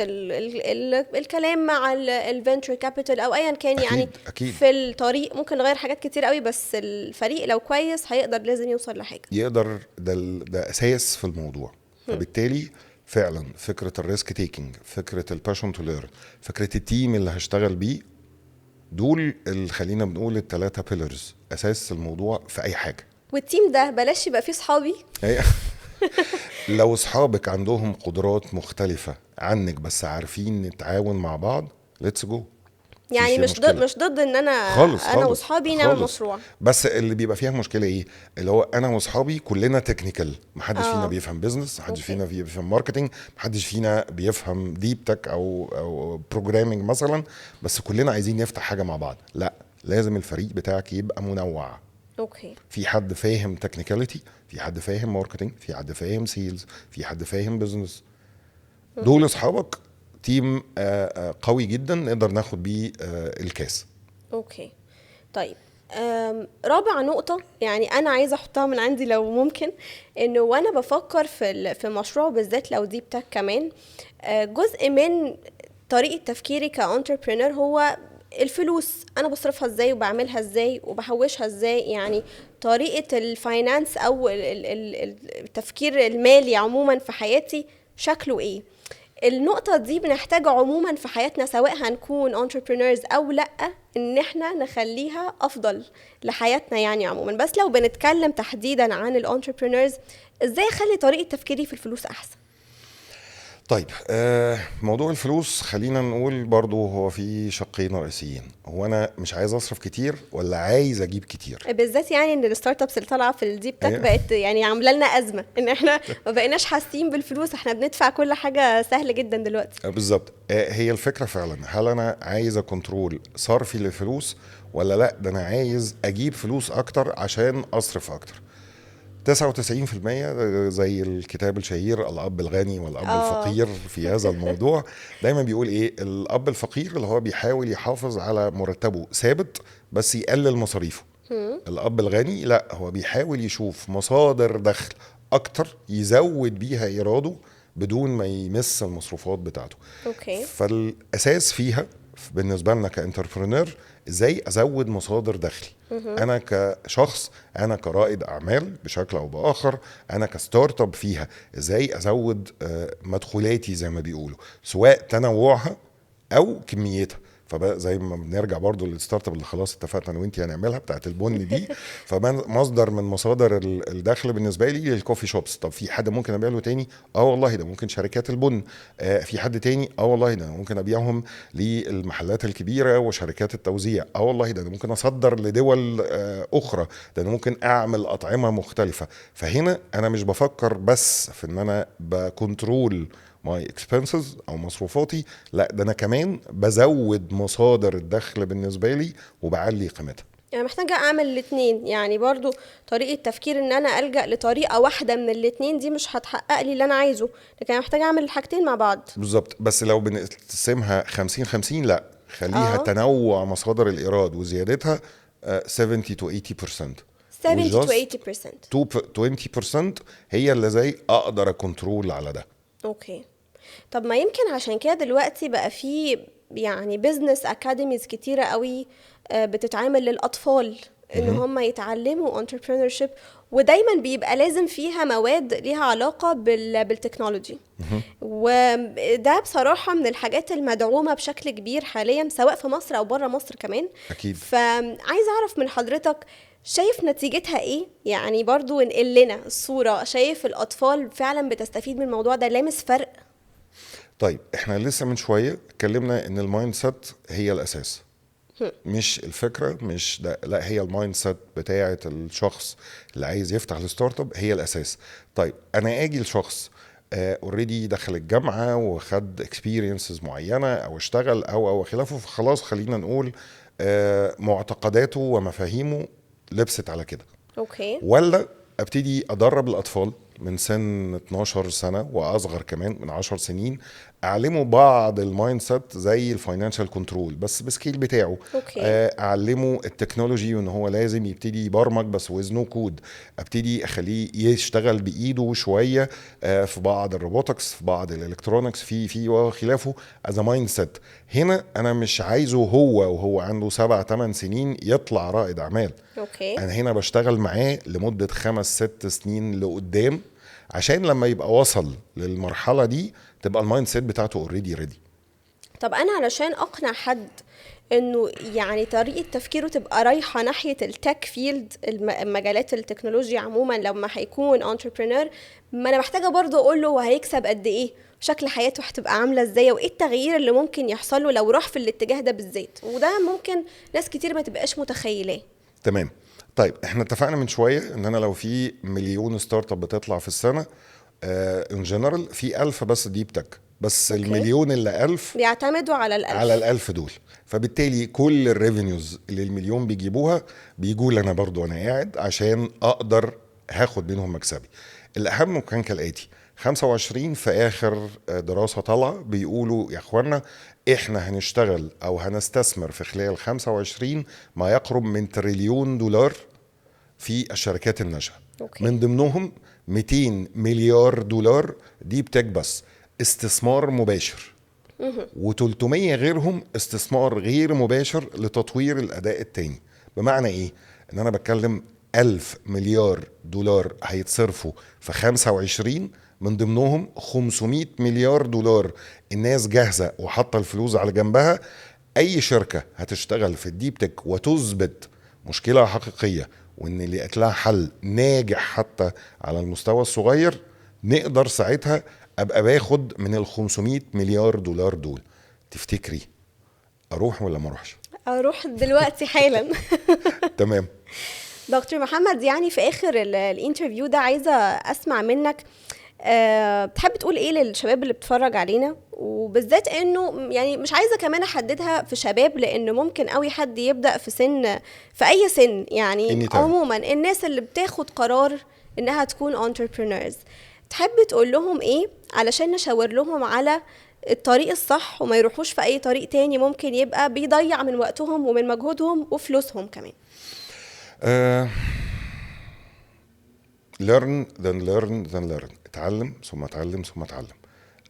الكلام مع الفنتشر كابيتال او ايا كان. يعني أكيد. في الطريق ممكن نغير حاجات كتير قوي، بس الفريق لو كويس هيقدر لازم يوصل لحاجه يقدر. ده اساس في الموضوع. فبالتالي فعلا فكره الريسك تيكينج، فكره الباشن تو ليرن، فكره التيم اللي هشتغل بيه، دول اللي خلينا بنقول ال3 بيلرز، اساس الموضوع في اي حاجه. والتيم ده بلاش يبقى فيه صحابي. لو اصحابك عندهم قدرات مختلفه عنك بس عارفين نتعاون مع بعض، ليتس جو. يعني مش ضد ان انا خالص انا واصحابي نعمل مشروع، بس اللي بيبقى فيها مشكله ايه؟ اللي هو انا واصحابي كلنا تكنيكال، محدش فينا بيفهم بيزنس، محدش فينا بيفهم ماركتنج، محدش فينا بيفهم ديب تك او بروجرامينج مثلا، بس كلنا عايزين نفتح حاجه مع بعض. لا، لازم الفريق بتاعك يبقى منوع. اوكي. في حد فاهم تكنيكاليتي، في حد فاهم ماركتنج، في حد فاهم سيلز، في حد فاهم بيزنس. دول اصحابك، تيم قوي جدا نقدر ناخد بيه الكاس. اوكي. طيب رابع نقطة يعني أنا عايزة أحطها من عندي لو ممكن، إنه وأنا بفكر في مشروع بالذات لو ديب تك كمان، جزء من طريقة تفكيري كأنتربرينور هو الفلوس، أنا بصرفها إزاي وبعملها إزاي وبحوشها إزاي. يعني طريقة الفاينانس أو التفكير المالي عموما في حياتي شكله إيه. النقطة دي بنحتاج عموما في حياتنا، سواء هنكون entrepreneurs أو لأ، إن احنا نخليها أفضل لحياتنا يعني عموما. بس لو بنتكلم تحديدا عن entrepreneurs، إزاي أخلي طريقة تفكيري في الفلوس أحسن؟ طيب موضوع الفلوس خلينا نقول برضو هو في شقين رئيسيين. هو انا مش عايز اصرف كتير ولا عايز اجيب كتير؟ بالذات يعني ان الستارت ابس اللي طالعه في الديب تك بقت يعني عامله لنا ازمه، ان احنا ما بقيناش حاسين بالفلوس، احنا بندفع كل حاجه سهل جدا دلوقتي. بالظبط. هي الفكره فعلا، هل انا عايز كنترول صرفي للفلوس، ولا لا ده انا عايز اجيب فلوس اكتر عشان اصرف اكتر؟ 99% زي الكتاب الشهير الأب الغني والأب الفقير في هذا الموضوع. دايما بيقول إيه؟ الأب الفقير اللي هو بيحاول يحافظ على مرتبه ثابت بس يقلل مصاريفه. الأب الغني لا، هو بيحاول يشوف مصادر دخل أكتر يزود بيها إيراده بدون ما يمس المصروفات بتاعته. اوكي. فالأساس فيها بالنسبة لنا كانتربرنور ازاي ازود مصادر دخلي. انا كشخص، انا كرائد اعمال بشكل او باخر، انا كستارت اب فيها ازاي ازود مدخولاتي زي ما بيقولوا، سواء تنوعها او كميتها. فزي ما بنرجع برضو للستارت اب اللي خلاص اتفقنا انا وانتي هنعملها بتاعت البن دي. فمصدر من مصادر الدخل بالنسبه لي للكوفي شوبس. طب في حد ممكن ابيع له تاني؟ والله ده ممكن شركات البن. في حد تاني؟ والله ده ممكن ابيعهم للمحلات الكبيره وشركات التوزيع. والله ده ممكن اصدر لدول اخرى. ده انا ممكن اعمل اطعمه مختلفه. فهنا انا مش بفكر بس في ان انا بكنترول ماي اكسبنسز او مصروفاتي، لا ده انا كمان بزود مصادر الدخل بالنسبه لي وبعلي قيمتها. يعني محتاجة اعمل الاتنين، يعني برضو طريقة تفكير ان انا ألجأ لطريقة واحدة من الاتنين دي مش هتحقق لي اللي انا عايزه، لكن انا محتاجة اعمل الحاجتين مع بعض. بالظبط. بس لو بنقسمها 50-50 لا، خليها اه تنوع مصادر الايراد وزيادتها 70 to 80%. 70 to وجاست 80%. 20% هي اللي زي اقدر اكنترول على ده. اوكي. طب ما يمكن عشان كده دلوقتي بقى في يعني بيزنس اكاديميز كتيرة قوي بتتعامل للأطفال ان هم يتعلموا entrepreneurship، ودايما بيبقى لازم فيها مواد ليها علاقة بالتكنولوجي. وده بصراحة من الحاجات المدعومة بشكل كبير حاليا سواء في مصر او بره مصر كمان. اكيد. فعايز اعرف من حضرتك شايف نتيجتها ايه؟ يعني برضو انقل لنا الصورة، شايف الأطفال فعلا بتستفيد من الموضوع ده، لامس فرق؟ طيب احنا لسه من شويه اتكلمنا ان المايند سيت هي الاساس، مش الفكره، مش ده، لا هي المايند سيت بتاعه الشخص اللي عايز يفتح الستارت اب هي الاساس. طيب انا اجي لشخص اوريدي دخل الجامعه وخد اكسبيرينسز معينه او اشتغل او خلافه، فخلاص خلينا نقول معتقداته ومفاهيمه لبست على كده. اوكي. ولا ابتدي ادرب الاطفال من سن 12 سنه واصغر كمان من 10 سنين، اعلمه بعض المايند سيت زي الفاينانشال كنترول بس بسكيل بتاعه. اوكي. اعلمه التكنولوجي وان هو لازم يبتدي يبرمج بس ويز نو كود. ابتدي اخليه يشتغل بايده شويه في بعض الروبوتكس، في بعض الالكترونكس، في وخلافه از مايند سيت. هنا انا مش عايزه وهو عنده 7-8 سنين يطلع رائد اعمال. اوكي. انا هنا بشتغل معاه لمدة 5-6 سنين لقدام، عشان لما يبقى وصل للمرحلة دي تبقى المايند سيت بتاعته اوريدي ريدي. طب انا علشان اقنع حد انه يعني طريقة تفكيره تبقى رايحة ناحية التك فيلد، مجالات التكنولوجيا عموما، لما هيكون انتربرينور، ما انا محتاجة برضو اقول له هو هيكسب قد ايه، شكل حياته هتبقى عاملة ازاي، وايه التغيير اللي ممكن يحصل له لو راح في الاتجاه ده بالذات، وده ممكن ناس كتير ما تبقاش متخيلاه. تمام. طيب احنا اتفقنا من شوية ان انا لو في مليون ستارت اب بتطلع في السنة ان جنرال، في 1000 بس ديب تك، بس أوكي. المليون اللي 1000 بيعتمدوا على الألف. على ال1000 دول. فبالتالي كل الريفينيوز اللي المليون بيجيبوها بيجوا لي انا برضو وانا قاعد، عشان اقدر هاخد منهم مكسبي. الاهم كان كالاتي: 25 في اخر دراسة طالعة بيقولوا يا اخوانا احنا هنشتغل او هنستثمر في خلال 25 ما يقرب من $1 تريليون في الشركات الناشئة. أوكي. من ضمنهم 200 مليار دولار دي بتك بس استثمار مباشر، و300 غيرهم استثمار غير مباشر لتطوير الأداء التاني. بمعنى إيه؟ إن أنا بتكلم 1000 مليار دولار هيتصرفوا في 25، من ضمنهم 500 مليار دولار الناس جاهزة وحاطة الفلوس على جنبها. أي شركة هتشتغل في الديب تك وتثبت مشكلة حقيقية وإن اللي لها حل ناجح حتى على المستوى الصغير، نقدر ساعتها أبقى باخد من 500 مليار دولار دول. تفتكري أروح ولا ما أروحش؟ أروح دلوقتي حالا. تمام. دكتور محمد، يعني في آخر الانترفيو ده عايزة أسمع منك تحب تقول ايه للشباب اللي بتفرج علينا، وبالذات انه يعني مش عايزه كمان احددها في شباب، لانه ممكن قوي حد يبدا في اي سن يعني. عموما الناس اللي بتاخد قرار انها تكون entrepreneurs. تحب تقول لهم ايه علشان نشاور لهم على الطريق الصح وما يروحوش في اي طريق تاني ممكن يبقى بيضيع من وقتهم ومن مجهودهم وفلوسهم كمان؟ learn then learn then learn. اتعلم ثم اتعلم ثم اتعلم.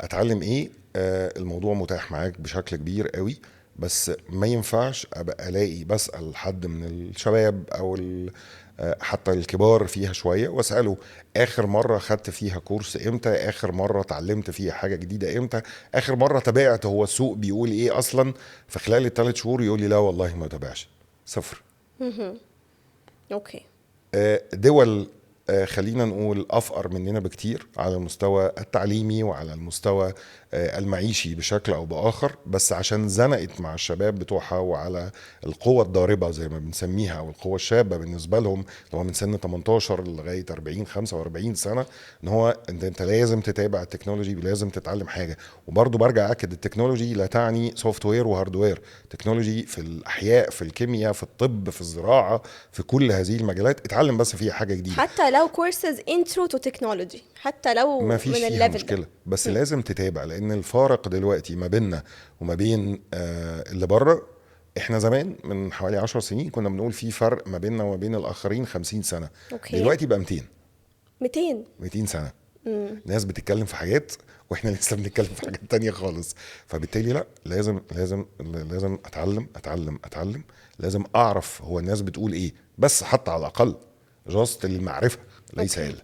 اتعلم ايه؟ الموضوع متاح معاك بشكل كبير قوي، بس ما ينفعش ابقى الاقي بسال حد من الشباب او حتى الكبار فيها شويه واساله اخر مره خدت فيها كورس امتى، اخر مره اتعلمت فيها حاجه جديده امتى، اخر مره تابعت هو السوق بيقول ايه اصلا في خلال ال3 شهور، يقول لي لا والله ما تابعش، صفر. اوكي. دول خلينا نقول أفقر مننا بكتير على المستوى التعليمي وعلى المستوى المعيشي بشكل أو بآخر، بس عشان زنقت مع الشباب بتوعها وعلى القوة الضاربة زي ما بنسميها أو القوة الشابة بالنسبة لهم، اللي هو من سن 18 لغاية 40 45 سنة، إن هو أنت لازم تتابع التكنولوجي، لازم تتعلم حاجة. وبرضو برجع أكد التكنولوجي لا تعني سوفت وير وهاردوير، تكنولوجي في الأحياء، في الكيمياء، في الطب، في الزراعة، في كل هذه المجالات اتعلم بس فيها حاجة جديدة. حتى لو كورسز انترو تو تكنولوجي، حتى لو ما فيش من فيها الليفل مشكلة ده. بس لازم تتابع، لان الفارق دلوقتي ما بيننا وما بين اللي بره. احنا زمان من حوالي 10 سنين كنا بنقول في فرق ما بيننا وما بين الاخرين 50 سنة. أوكي. دلوقتي بقى 200 سنة. ناس بتتكلم في حاجات واحنا لسه بنتكلم في حاجات تانية خالص. فبالتالي لا، لازم اتعلم، لازم اعرف هو الناس بتقول ايه، بس حتى على الاقل جاست المعرفة ليس أوكي. علم.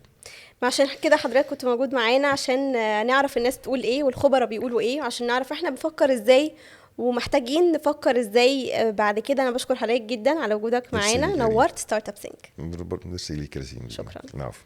ما عشان كده حضرتك كنت موجود معانا عشان نعرف الناس تقول ايه والخبراء بيقولوا ايه، عشان نعرف احنا بنفكر ازاي ومحتاجين نفكر ازاي بعد كده. انا بشكر حضرتك جدا على وجودك ميرسي معانا، ليك يا ريم. نورت ستارت اب سينك. ميرسي ليك يا ياسين. شكراً. العفو.